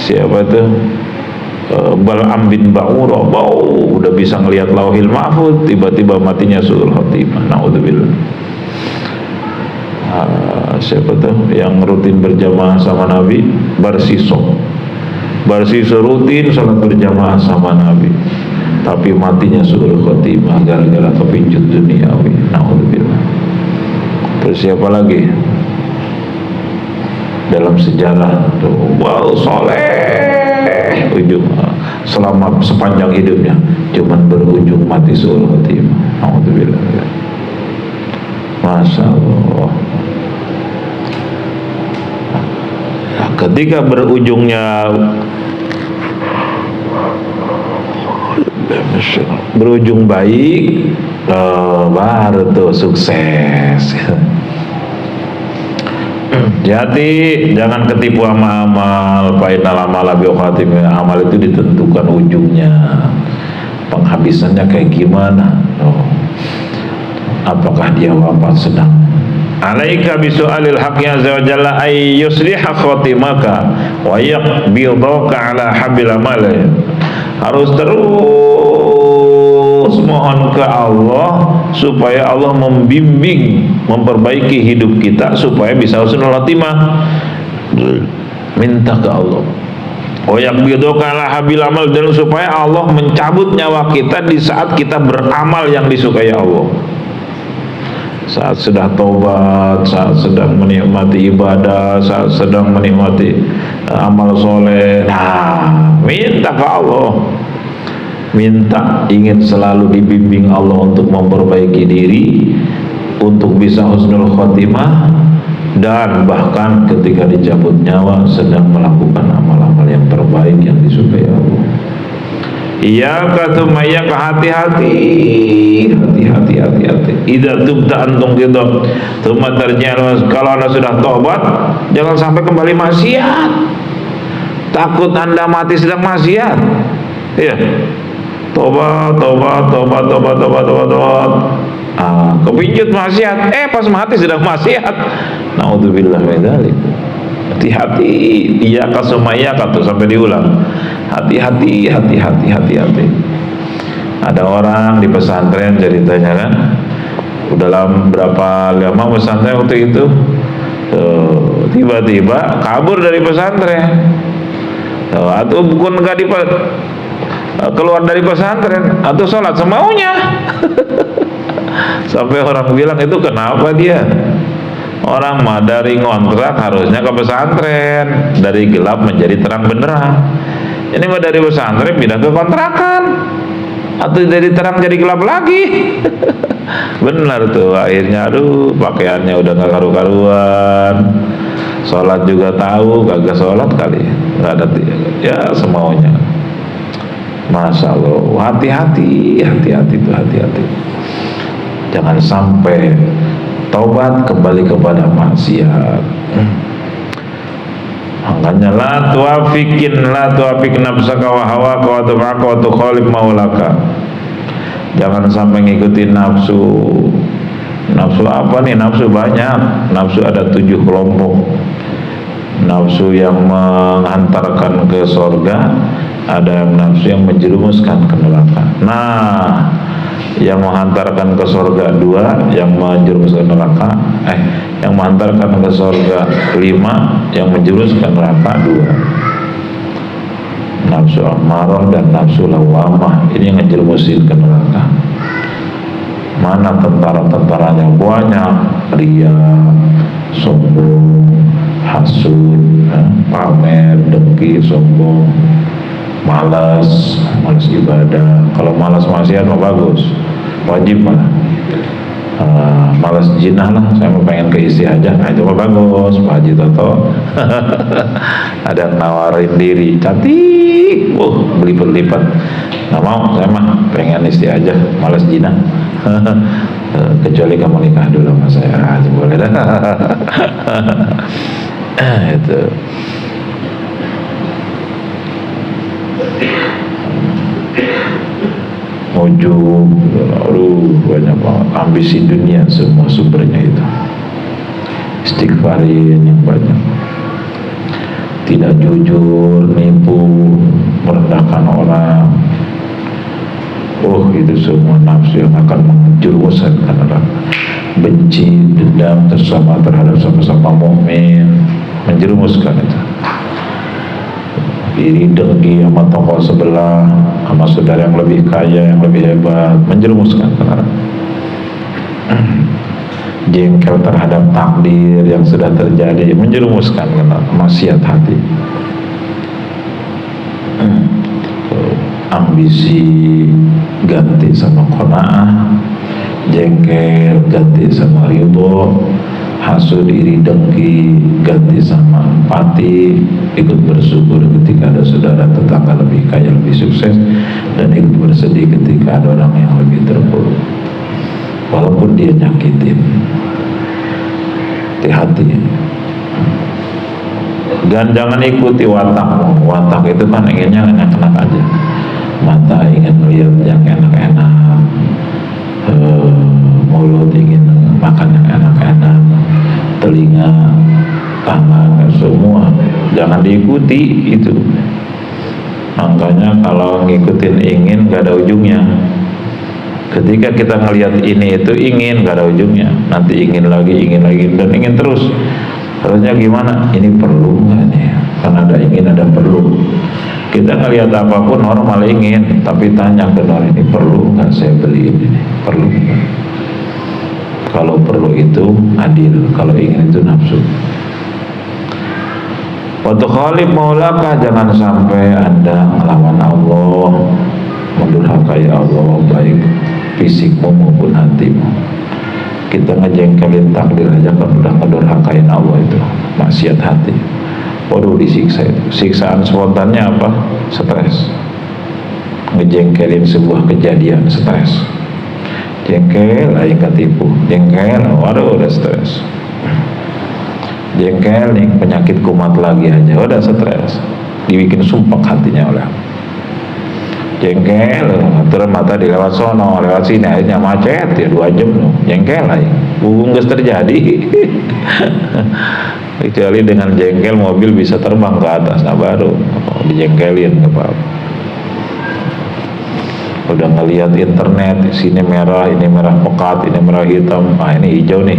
Speaker 1: Siapa tuh? Bal'am bin Ba'ura, udah bisa ngelihat Lauhil Mahfuz, tiba-tiba matinya suul khotimah, naudzubillah. Siapa tuh yang rutin berjamaah sama Nabi? Barsiso rutin salat berjamaah sama Nabi, tapi matinya suul khotimah gara-gara kepincut duniawi, naudzubillah. Terus siapa lagi dalam sejarah tuh? Wow, soleh ujung selama sepanjang hidupnya cuman berujung mati suul khotimah, naudzubillah. Masya Allah. Ketika berujung baik, baru tuh sukses. Jadi jangan ketipu sama amal. Fainal amala bi khatimah, amal itu ditentukan ujungnya, penghabisannya kayak gimana. Apakah dia wafat sedang? Alaika bisu'alil haqqi azza wa jalla ay yusliha khatimaka wa yaqbidaka ala habil amal. Harus terus mohon ke Allah supaya Allah membimbing, memperbaiki hidup kita supaya bisa husnul khotimah. Minta ke Allah. Wa yaqbidaka ala habil amal, dan supaya Allah mencabut nyawa kita di saat kita beramal yang disukai Allah. Saat sudah taubat, saat sedang menikmati ibadah, saat sedang menikmati amal soleh, nah minta ke Allah, minta, ingin selalu dibimbing Allah untuk memperbaiki diri, untuk bisa husnul khotimah, dan bahkan ketika dicabut nyawa sedang melakukan amal-amal yang terbaik yang disukai Allah. Iya kata maya ke hati-hati. Idza tubta antum gitu. Tsumma tarji'u, kalau Anda sudah tobat, jangan sampai kembali maksiat. Takut Anda mati sedang maksiat. Iya. Tobat. Kepincut maksiat. Pas mati sedang maksiat. Naudzubillah min dzalik. Hati-hati. Iya kasumaya kata sampai diulang. Hati-hati. Ada orang di pesantren ceritanya kan, udah berapa lama pesantren waktu itu, tiba-tiba kabur dari pesantren, atau bukan nggak keluar dari pesantren, atau sholat semaunya. Sampai orang bilang, itu kenapa dia? Orang mah dari ngontrak harusnya ke pesantren, dari gelap menjadi terang benderang. Ini mah dari pesantren pindah ke kontrakan, atau dari terang jadi gelap lagi. Benar tuh, akhirnya aduh pakaiannya udah gak karu-karuan, sholat juga tahu kagak sholat kali, nggak ada ya semaunya. Masya Allah, hati-hati tuh, hati-hati. Jangan sampai taubat kembali kepada maksiat. Makanya la tuafik nafsaka wa hawaka wa tum'aka wa tukhalif maulaka. Jangan sampai ngikutin nafsu. Nafsu apa nih? Nafsu banyak. Nafsu ada 7 kelompok. Nafsu yang menghantarkan ke surga, ada nafsu yang menjerumuskan ke neraka. Nah, yang menghantarkan ke surga 2, yang menjerumuskan neraka yang menghantarkan ke surga 5, yang menjerumuskan neraka 2. Nafsu amarah dan nafsu lawamah ini yang menjerumuskan ke neraka. Mana tentara-tentaranya? Banyak. Ria, sombong, hasud, pamer, dengki, sombong, malas ibadah. Kalau malas maksiat mah bagus, wajib malah. Malas jinah lah, saya mau pengen ke isi aja, nah itu mah bagus, Pak Haji Toto. Ada nawarin diri, cantik, berlipat-lipat. Nggak mau, saya mah pengen isi aja, malas jinah. Kecuali kamu nikah dulu sama saya, boleh dah. Itu. Ujub, aduh banyak banget ambisi dunia, semua sumbernya itu. Istighfarin yang banyak, tidak jujur, nipu, merendahkan orang. Itu semua nafsu yang akan menjerumuskan ke neraka. Benci, dendam terhadap sama-sama mukmin, menjerumuskan itu. Iri, dengki sama tokoh sebelah, sama saudara yang lebih kaya, yang lebih hebat, menjerumuskan ke neraka. Jengkel terhadap takdir yang sudah terjadi, menjerumuskan ke neraka. Maksiat hati. Ambisi ganti sama qanaah, jengkel ganti sama ridho, hasud, iri, dengki ganti sama empati, ikut bersyukur ketika ada saudara tetangga lebih kaya, lebih sukses, dan ikut bersedih ketika ada orang yang lebih terpuruk walaupun dia nyakitin. Hati-hati. Dan jangan ikuti watakmu. Watak itu kan inginnya enak-enak aja. Mata ingin melihat yang enak-enak, mulut ingin makan yang enak-enak, telinga, tangan, semua jangan diikuti itu. Makanya kalau ngikutin ingin gak ada ujungnya. Ketika kita ngelihat ini itu ingin gak ada ujungnya, nanti ingin lagi dan ingin terus. Harusnya gimana? Ini perlu nggak nih? Karena ada ingin, ada perlu. Kita ngelihat apapun normal ingin, tapi tanya ke orang ini perlu nggak saya beli ini? Perlu nggak? Kalau perlu itu adil, kalau ingin itu nafsu. Waktu khalif maulaka, jangan sampai Anda melawan Allah, mendurhakai Allah, baik fisikmu maupun hatimu. Kita ngejengkelin takdir aja kan udah ngedurhakain Allah, itu maksiat hati. Waduh, disiksa itu. Siksaan spontannya apa? Stres. Ngejengkelin sebuah kejadian, stres. Jengkel, ayo ketipu. Jengkel, waduh udah stres. Jengkel nih, penyakit kumat lagi aja, udah stres. Dibikin sumpah hatinya oleh. Jengkel, aturan mata dilewat sono, lewat sini, akhirnya macet ya 2 jam. Jengkel aja, hubung gak terjadi. Kecuali dengan jengkel mobil bisa terbang ke atas, nah baru dijengkelin gak apa-apa. Udah ngelihat internet, sini merah, ini merah pekat, ini merah hitam, nah ini hijau nih.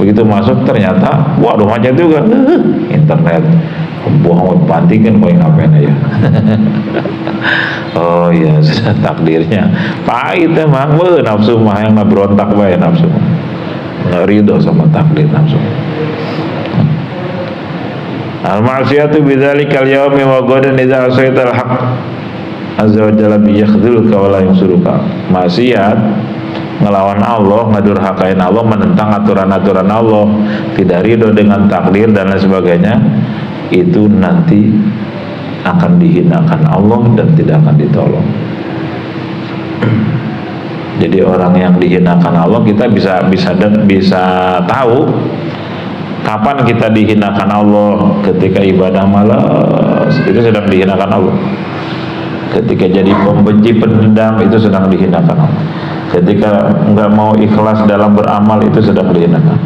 Speaker 1: Begitu masuk ternyata, waduh macet juga. Internet bohong, bantingin poin HP-nya ya. Oh iya, sudah takdirnya pahit emang. Nafsu mah yang berontak bae, nafsu nggak ridho sama takdir nafsu. Al-ma'siyatu bidzalikal yaumi wa ghadan idza asaital haqq azza wa jalla bi yakhdhuluka wa la yamsuruka. Maksiat ngelawan Allah, ngedurhakain Allah, menentang aturan-aturan Allah, tidak ridho dengan takdir dan lain sebagainya, itu nanti akan dihinakan Allah dan tidak akan ditolong. Jadi orang yang dihinakan Allah, kita bisa tahu kapan kita dihinakan Allah. Ketika ibadah malas, itu sedang dihinakan Allah. Ketika jadi pembenci, pendendam, itu sedang dihinakan Allah. Ketika nggak mau ikhlas dalam beramal, itu sedang dihinakan.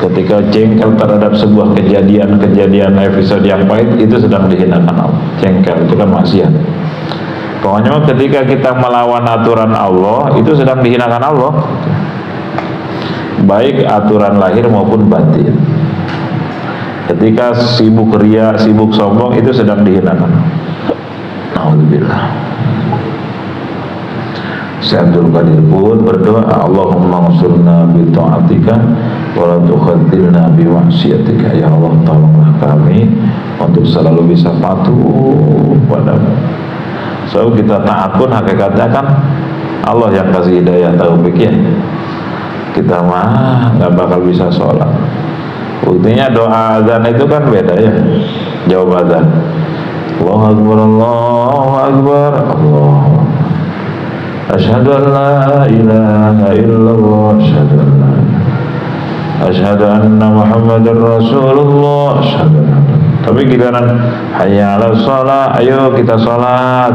Speaker 1: Ketika jengkel terhadap sebuah kejadian episode yang pahit, itu sedang dihinakan Allah. Jengkel itu kan maksiat. Pokoknya ketika kita melawan aturan Allah, itu sedang dihinakan Allah, baik aturan lahir maupun batin. Ketika sibuk ria, sibuk sombong, itu sedang dihinakan. Alhamdulillah. Syekh Abdul Qadir pun berdoa, Allahumma ansurna bi ta'atika wa la tukhadzilna bi ma'siyatika. Ya Allah, tolonglah kami untuk selalu bisa patuh padamu. So kita taat pun hakikatnya kan Allah yang kasih hidayah taufik ya. Kita mah nggak bakal bisa sholat. Buktinya doa azan itu kan beda ya. Jawab azan, Allahu Akbar, Allahu Akbar, Allah. Asyhadu an la ilaha illallah, asyhadu anna Muhammadar Rasulullah, tapi giliran hayya 'alas shalah, ayo kita salat,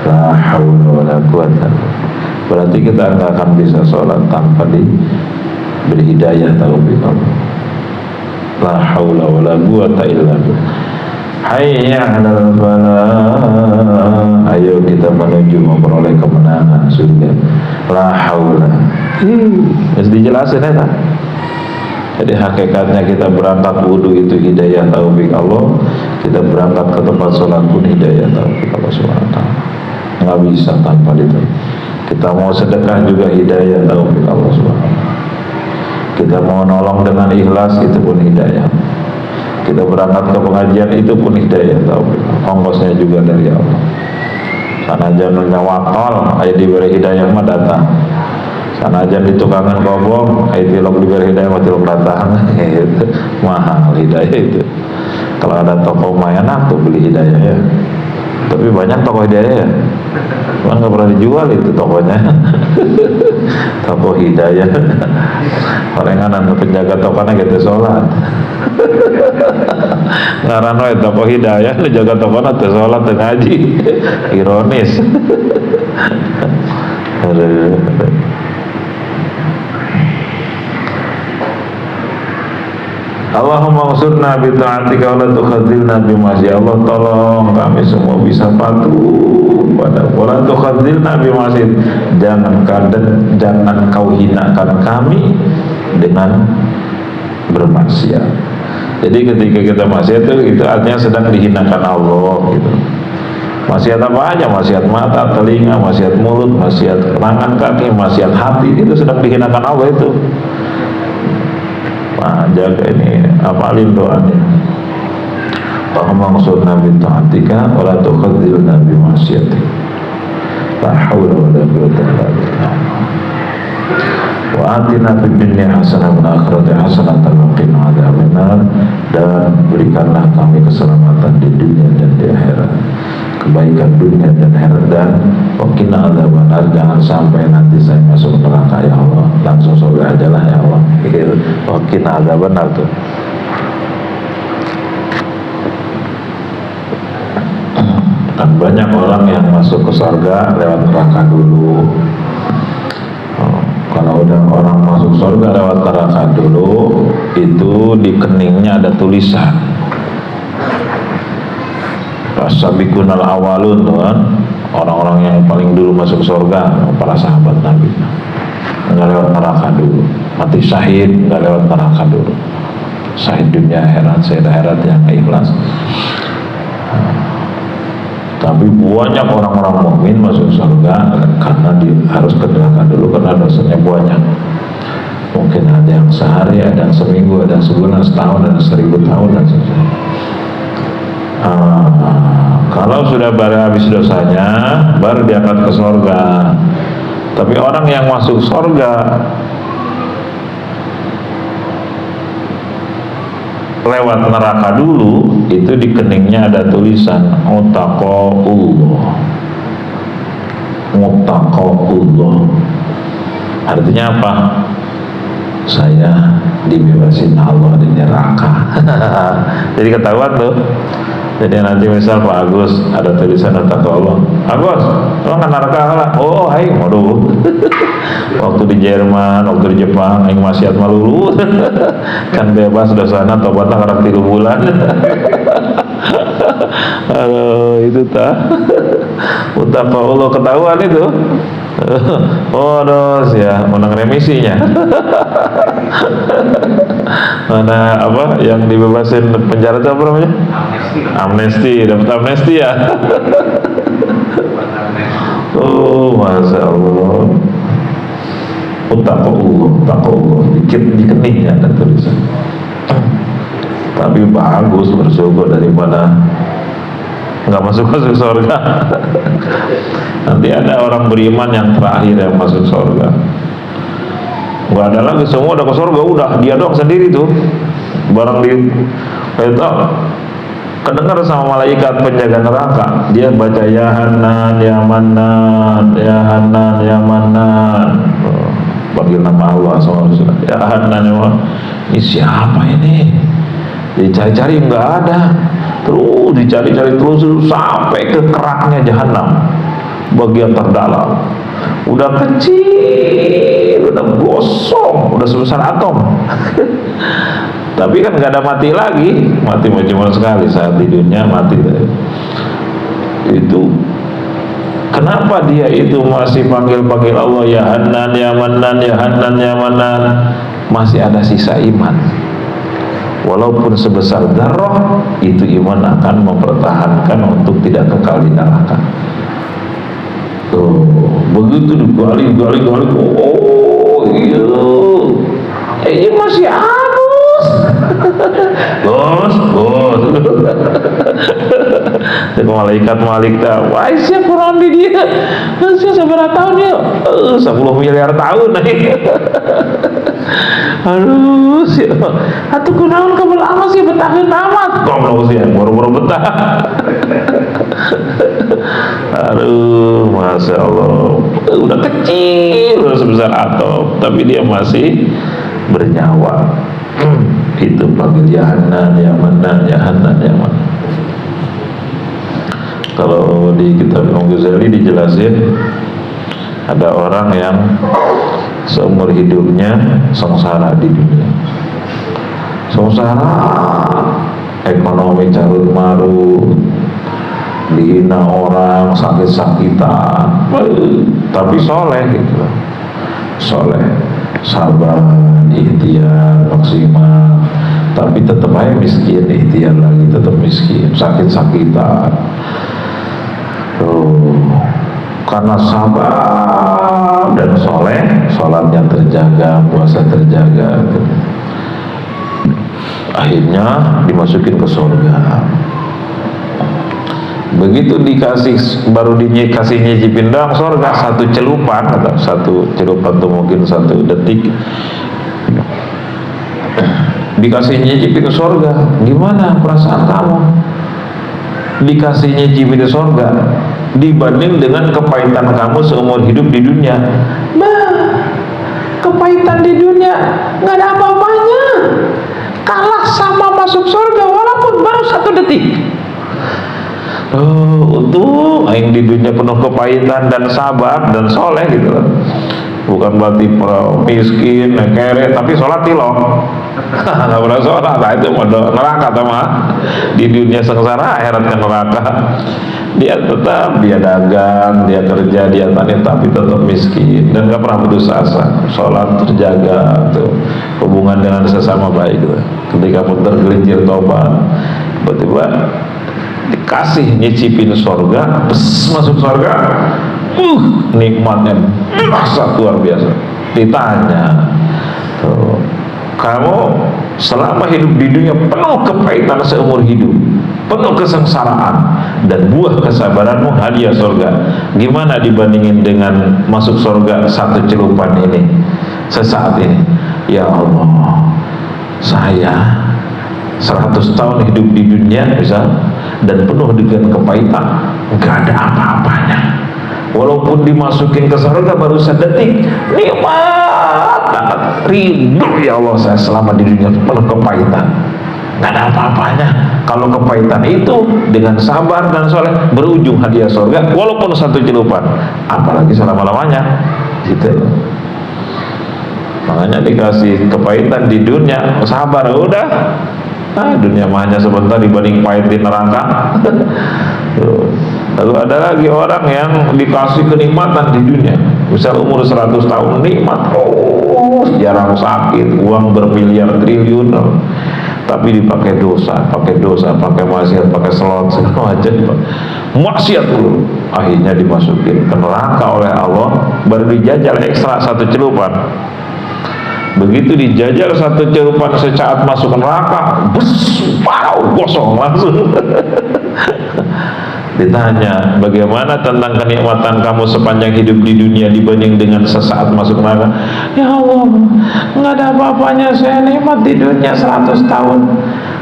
Speaker 1: la haula wala quwata. Berarti kita enggak akan bisa salat tanpa diberi hidayah taufik Allah. La haula wala quwata illa billah. Hayya 'alal falah, ayo kita menuju memperoleh kemenangan surga. La haula. Harus dijelasin ya. Jadi hakikatnya kita berangkat wudhu itu hidayah taufik Allah, kita berangkat ke tempat sholat pun hidayah taufik Allah SWT. Nggak bisa tanpa itu. Kita mau sedekah juga hidayah taufik Allah SWT. Kita mau nolong dengan ikhlas, itu pun hidayah. Kita berangkat ke pengajian, itu pun hidayah taufik. Ongkosnya juga dari Allah. Sana jangannya wakal, ayo diberi hidayah mah datang. Sana aja di tukangan kobong, tilok diberi hidayah mah tilok datang. Gitu. Mahal hidayah itu. Kalau ada toko mah enak tuh beli hidayah ya. Tapi banyak toko hidayah ya. Cuma nggak pernah dijual itu tokonya. Toko hidayah. Palingan penjaga tokonya gitu sholat. Ngaran we toko hidayah, jaga tokonya teh sholat teh ngaji. Ironis. Allahumma ansurna bi ta'atika wa la tukhadzilna bi ma'siyah. Allah, tolong kami semua bisa patuh pada wa la tukhadzilna bi ma'siyah. Jangan kau hinakan kami dengan bermaksiat. Jadi ketika kita maksiat itu artinya sedang dihinakan Allah gitu. Maksiat apa aja, maksiat mata, telinga, maksiat mulut, maksiat tangan, kaki, maksiat hati, itu sedang dihinakan Allah itu. Nah, jaga ini, apalin doanya. Allahumma ansurna bi ta'atika wa la tukhadzilna bi ma'siyatik. La haula wa la quwwata illa billah. Wa atina fid dunya hasanah wa akhirati hasanah wa qina adzabannar. Dan berikanlah kami keselamatan di dunia dan di akhirat, kebaikan dunia dan akhirat, dan waqina adzabannar. Jangan sampai nanti saya masuk neraka ya Allah, langsung surga aja lah ya Allah. Waqina adzabannar tuh. Dan banyak orang yang masuk ke surga lewat neraka dulu. Kalau udah orang masuk surga lewat neraka dulu, itu di keningnya ada tulisan as-sabiqunal awalun tuh kan, orang-orang yang paling dulu masuk surga, para sahabat Nabi. Nggak lewat neraka dulu. Mati syahid nggak lewat neraka dulu. Syahid dunia akhirat, syahid akhirat yang ikhlas. Tapi banyak orang-orang mukmin masuk surga karena harus ke neraka dulu karena dosanya banyak. Mungkin ada yang sehari, ada yang seminggu, ada yang sebulan, setahun, ada 1000 tahun dan sebagainya. Kalau sudah habis dosanya, baru diangkat ke surga. Tapi orang yang masuk surga lewat neraka dulu, itu di keningnya ada tulisan Utaqaullah. Utaqaullah artinya apa? Saya dibebasin Allah di neraka. Jadi ketahuan tuh. Jadi nanti misal Pak Agus ada tulisan Utaqaullah, Agus, lo kan neraka lah. Oh, hai, waduh. Waktu di Jerman, waktu di Jepang, aing maksiat malulu. Kan bebas dosana tobatna karang 3 bulan. Aduh, itu tah. Utaqaullah ketahuan itu. Oh dos ya, menang remisinya. Mana apa yang dibebasin penjara itu apa namanya? Amnesti, dapat amnesti ya. Oh, masya Allah. Utaqaullah, dikit dikening ya ada tulisan. Tapi bagus bersyukur daripada nggak masuk surga. Nanti ada orang beriman yang terakhir yang masuk surga. Nggak ada lagi, semua udah ke surga, udah dia doang sendiri tuh. Barang di itu kedengar sama malaikat penjaga neraka, dia baca ya Hanan ya Manan, ya Hanan ya Manan. Panggil nama Allah sama ya Hanan ya Manan. Ini siapa ini? Dicari-cari nggak ada. Terus dicari-cari terus sampai ke keraknya jahanam, bagian terdalam. Udah kecil, udah gosong, udah sebesar atom. Tapi kan nggak ada mati lagi, mati cuma sekali saat di dunia mati. Itu kenapa dia itu masih panggil-panggil Allah ya Hanan ya Manan, ya Hanan ya Manan, masih ada sisa iman. Walaupun sebesar darah, itu iman akan mempertahankan untuk tidak kekal di neraka. Tuh, begitu digali, oh iya, ini masih halus. Bos. Malaikat wah siapa orang di dia? Siapa berapa tahun ya? 10 miliar tahun. Aduh, atuh kunaon kamu lama sih betahin amat. Goblok sih, baru betah. Aduh, masya Allah, udah kecil, udah sebesar atom, tapi dia masih bernyawa. Itu panggil ya Hanan ya Manan, ya Hanan ya Manan. Kalau di kitab Imam Ghazali dijelasin, ada orang yang seumur hidupnya sengsara di dunia, sengsara, ekonomi carut marut, dihina orang, sakit-sakitan, tapi soleh gitu, soleh, sabar, ikhtiar maksimal, tapi tetap aja miskin, ikhtiar lagi tetap miskin, sakit-sakitan. Karena sabar dan soleh, sholatnya terjaga, puasa terjaga, akhirnya dimasukin ke surga. Begitu baru dikasih nyicipin doang surga, satu celupan tuh mungkin 1 detik, dikasih nyicipin surga. Gimana perasaan kamu dikasih nyicipin surga dibanding dengan kepahitan kamu seumur hidup di dunia? Kepahitan di dunia nggak ada apa-apanya, kalah sama masuk surga walaupun baru 1 detik. Untung aing di dunia penuh kepahitan dan sabar dan soleh gitu loh. Bukan berarti miskin, kere, tapi sholat tilok. Nggak pernah sholat, nah itu neraka sama. Di dunia sengsara, akhiratnya neraka. Dia tetap, dia dagang, dia kerja, dia tani, tapi tetap miskin dan nggak pernah putus asa. Sholat terjaga, tuh hubungan dengan sesama baik. Gitu. Ketika pun tergelincir tobat, tiba-tiba dikasih nyicipin surga, masuk surga, nikmatnya sangat luar biasa. Ditanya, kamu selama hidup di dunia penuh kepahitan seumur hidup, penuh kesengsaraan, dan buah kesabaranmu hadiah surga, gimana dibandingin dengan masuk surga 1 celupan ini, sesaat ini? Ya Allah, saya 100 tahun hidup di dunia misal, dan penuh dengan kepahitan, nggak ada apa-apanya. Walaupun dimasukin ke surga baru 1 detik, nikmat banget, rindu ya Allah saya selama di dunia penuh kepahitan, nggak ada apa-apanya. Kalau kepahitan itu dengan sabar dan soleh berujung hadiah surga walaupun 1 celupan, apalagi selama-lamanya gitu. Makanya dikasih kepahitan di dunia, sabar udah, Dunia mah hanya sebentar dibanding pahit di neraka. Lalu ada lagi orang yang dikasih kenikmatan di dunia, misal umur 100 tahun nikmat terus, jarang sakit, uang bermiliar triliun, tapi dipakai dosa, pakai maksiat, pakai selot segala macam, maksiat dulu, akhirnya dimasukin ke neraka oleh Allah, baru dijajal ekstra satu celupan. Begitu dijajal satu celupan, sesaat masuk neraka, kosong langsung. Ditanya, bagaimana tentang kenikmatan kamu sepanjang hidup di dunia dibanding dengan sesaat masuk neraka? Ya Allah, nggak ada apa-apanya, saya nikmat di dunia 100 tahun,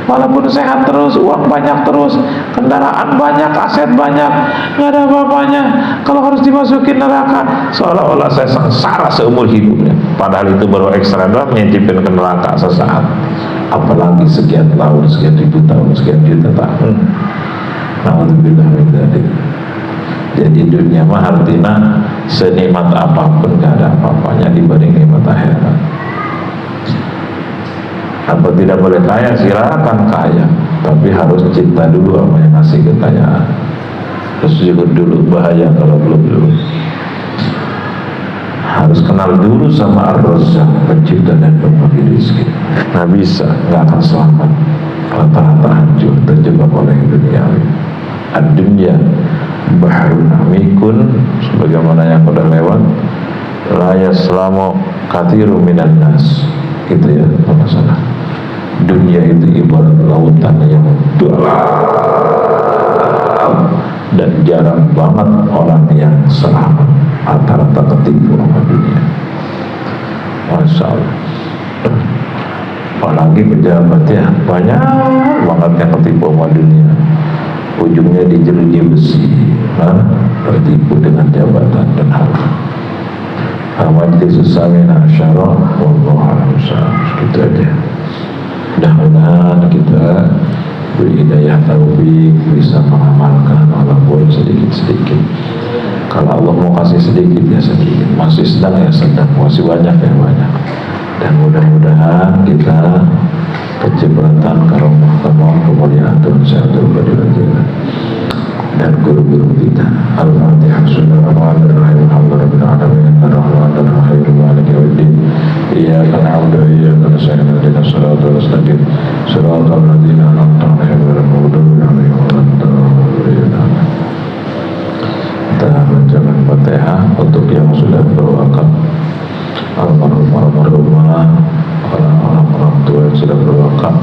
Speaker 1: walaupun sehat terus, uang banyak terus, kendaraan banyak, aset banyak, nggak ada apa-apanya. Kalau harus dimasukin neraka, seolah-olah saya sengsara seumur hidupnya. Padahal itu baru ekstra doang, nyicipin ke neraka sesaat, apalagi sekian tahun, sekian ribu tahun, sekian juta tahun. Alhamdulillah. Jadi dunia mah artinya senikmat apapun gak ada apa-apanya dibanding nikmat akhirat. Apa tidak boleh kaya? Silakan kaya, tapi harus cinta dulu sama yang ngasih kekayaan. Terus juga dulu, bahaya kalau belum dulu. Harus kenal dulu sama Ar-Razzaq, pencipta dan pemberi rezeki. Nggak bisa, nggak akan selamat. Rata-rata hancur, terjebak oleh dunia. Ad-dunya bahrun amikun, sebagaimana yang sudah lewat, la yaslamu katsiru minan nas, gitu ya, apa salah. Dunia itu ibarat lautan yang dalam, dan jarang banget orang yang selamat. Rata-rata ketipu sama dunia. Masya Allah. Apalagi pejabat ya, banyak banget yang ketipu sama dunia. Ujungnya dijeruji besi, tertipu dengan jabatan dan harta. Majlis Samina Asyara, wallahu a'lam bishawab. Gitu aja. Mudah-mudahan kita berhidayah taufik, bisa mengamalkan walaupun sedikit-sedikit. Kalau Allah mau kasih sedikit ya sedikit, masih sedang ya sedang, masih banyak ya banyak. Dan mudah-mudahan kita kecipratan karomah kemuliaan Tuhan Syahdul Fadilah dan guru-guru kita. Al-Fatihah. Bismillahirrahmanirrahim. Alhamdulillahirabbil alamin. Ar-Rahmanir Rahim. Maliki yaumiddin. Iyyaka na'budu wa iyyaka nasta'in. Ihdinas siratal mustaqim. Siratal ladzina an'amta 'alaihim ghairil maghdubi 'alaihim waladdallin. Kita bacakan Fatihah untuk yang sudah berwakaf, almarhumah, orang tua yang sudah berwakaf,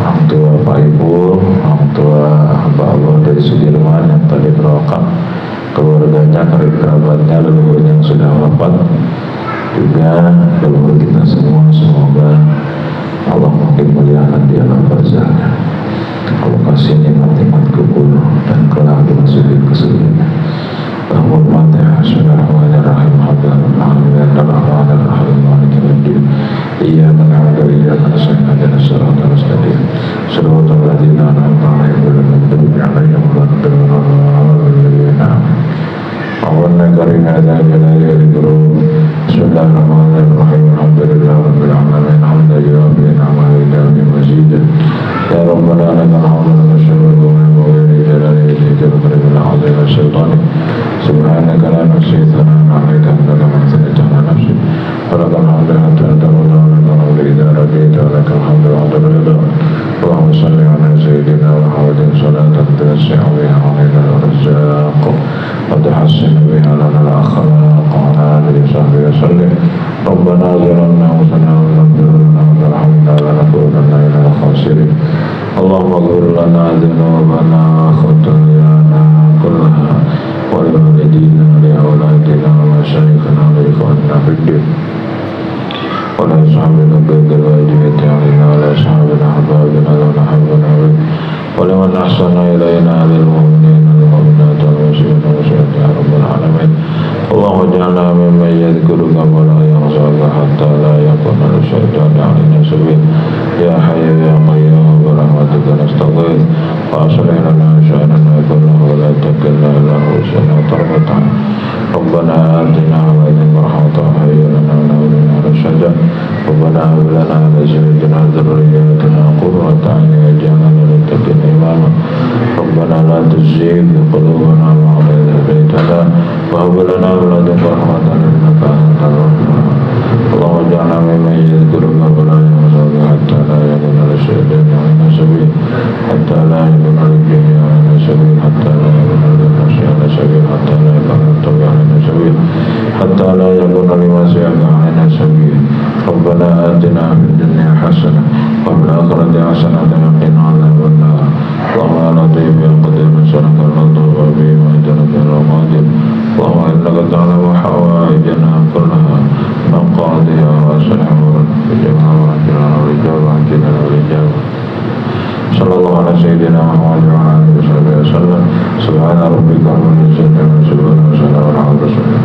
Speaker 1: orang tua Pak Ibu, orang tua Mbak Allah dari Sudirman yang tadi berwakaf, keluarganya, kerabatnya, leluhurnya yang sudah wafat, juga leluhur kita semua. Semoga Allah makin muliakan di alam barzahnya. Allah kasih nikmat-nikmat kubur dan kelak dimasukin ke surga. Al-Fatihah. Bismillahirrahmanirrahim. Alhamdulillahirrahmanirrahim. Maliki yaumiddin. Iyyaka na'budu wa iyyaka nasta'in. Ihdinas siratal mustaqim. Siratal ladzina an'amta 'alaihim ghairil maghdubi 'alaihim waladdallin. Awana karina dzalika dzikru. Bismillahirrahmanirrahim. Alhamdulillahirabbil alamin. Hamdallahi ni'mal majid. Ya Rabbana lakal hamdu wa syukru wa jalali dzikra bil azim asy-syaitani. Subhanaka la nuhsi thana'an 'alaika anta kama athnaita 'ala nafsi. Walakal hamdu hatta tarda wa lakal hamdu idza radita wa lakal hamdu 'inda ridha. Allahumma shalli 'ala sayyidina Muhammadin salatan tasi'u biha 'alaina ar-razzaq wa tahsinu biha lana al-akhlaq wa 'ala alihi wa sahbihi wa sallim. Rabbana zalamna anfusana wa lam taghfir lana wa tarhamna lanakunanna minal khasirin. Allahumma ighfir lana dhunubana wa khatayana kullaha wa li walidina li awladina wa masyayikhina wa li ikhwanina fid din wa la ashabina bil wajibati alaina wa la ashabina hababina wa la habana wa liman ahsana ilayna lil mu'minina wal mu'minat wal muslimina wa sallallahu ya rabbal alamin. Allahumma ja'alna mimman yadhkuruka wa la yansuka hatta la yakuna lisyaitan alaina sabil. Ya hayyu ya qayyum bi rahmatika nastaghith وأصلح لنا شأننا كله ولا تكلنا إلى أنفسنا طرفة عين ربنا آتنا وإذن رحمة وهيئ لنا من أمرنا رشدا ربنا هب لنا من أزواجنا وذرياتنا قرة أعين واجعلنا للمتقين إماما ربنا لا تزغ قلوبنا بعد إذ هديتنا وهب لنا من لدنك رحمة إنك أنت الوهاب اللهم اجعلنا ممن يذكرك ولا ينساك حتى لا يكون للشيطان علينا سبيل حتى لا يكون للجن علينا سبيل حتى لا يكون للنفس علينا سبيل حتى لا يكون للطبع علينا سبيل حتى لا يكون لمسيئك علينا سبيل ربنا آتنا في الدنيا حسنة وفي الآخرة حسنة وقنا عذاب النار اللهم يا لطيف يا قدير نسألك اللطف به وإذنك يا قادر اللهم إنك تعلم حوائجنا كلها من قاضيها وأصلح أمورنا في جميع أمورنا والرجال وعجلنا والرجال صلى الله على سيدنا محمد وعلى آله وصحبه وسلم سبحان ربك رب العزة عما يصفون وسلام على المرسلين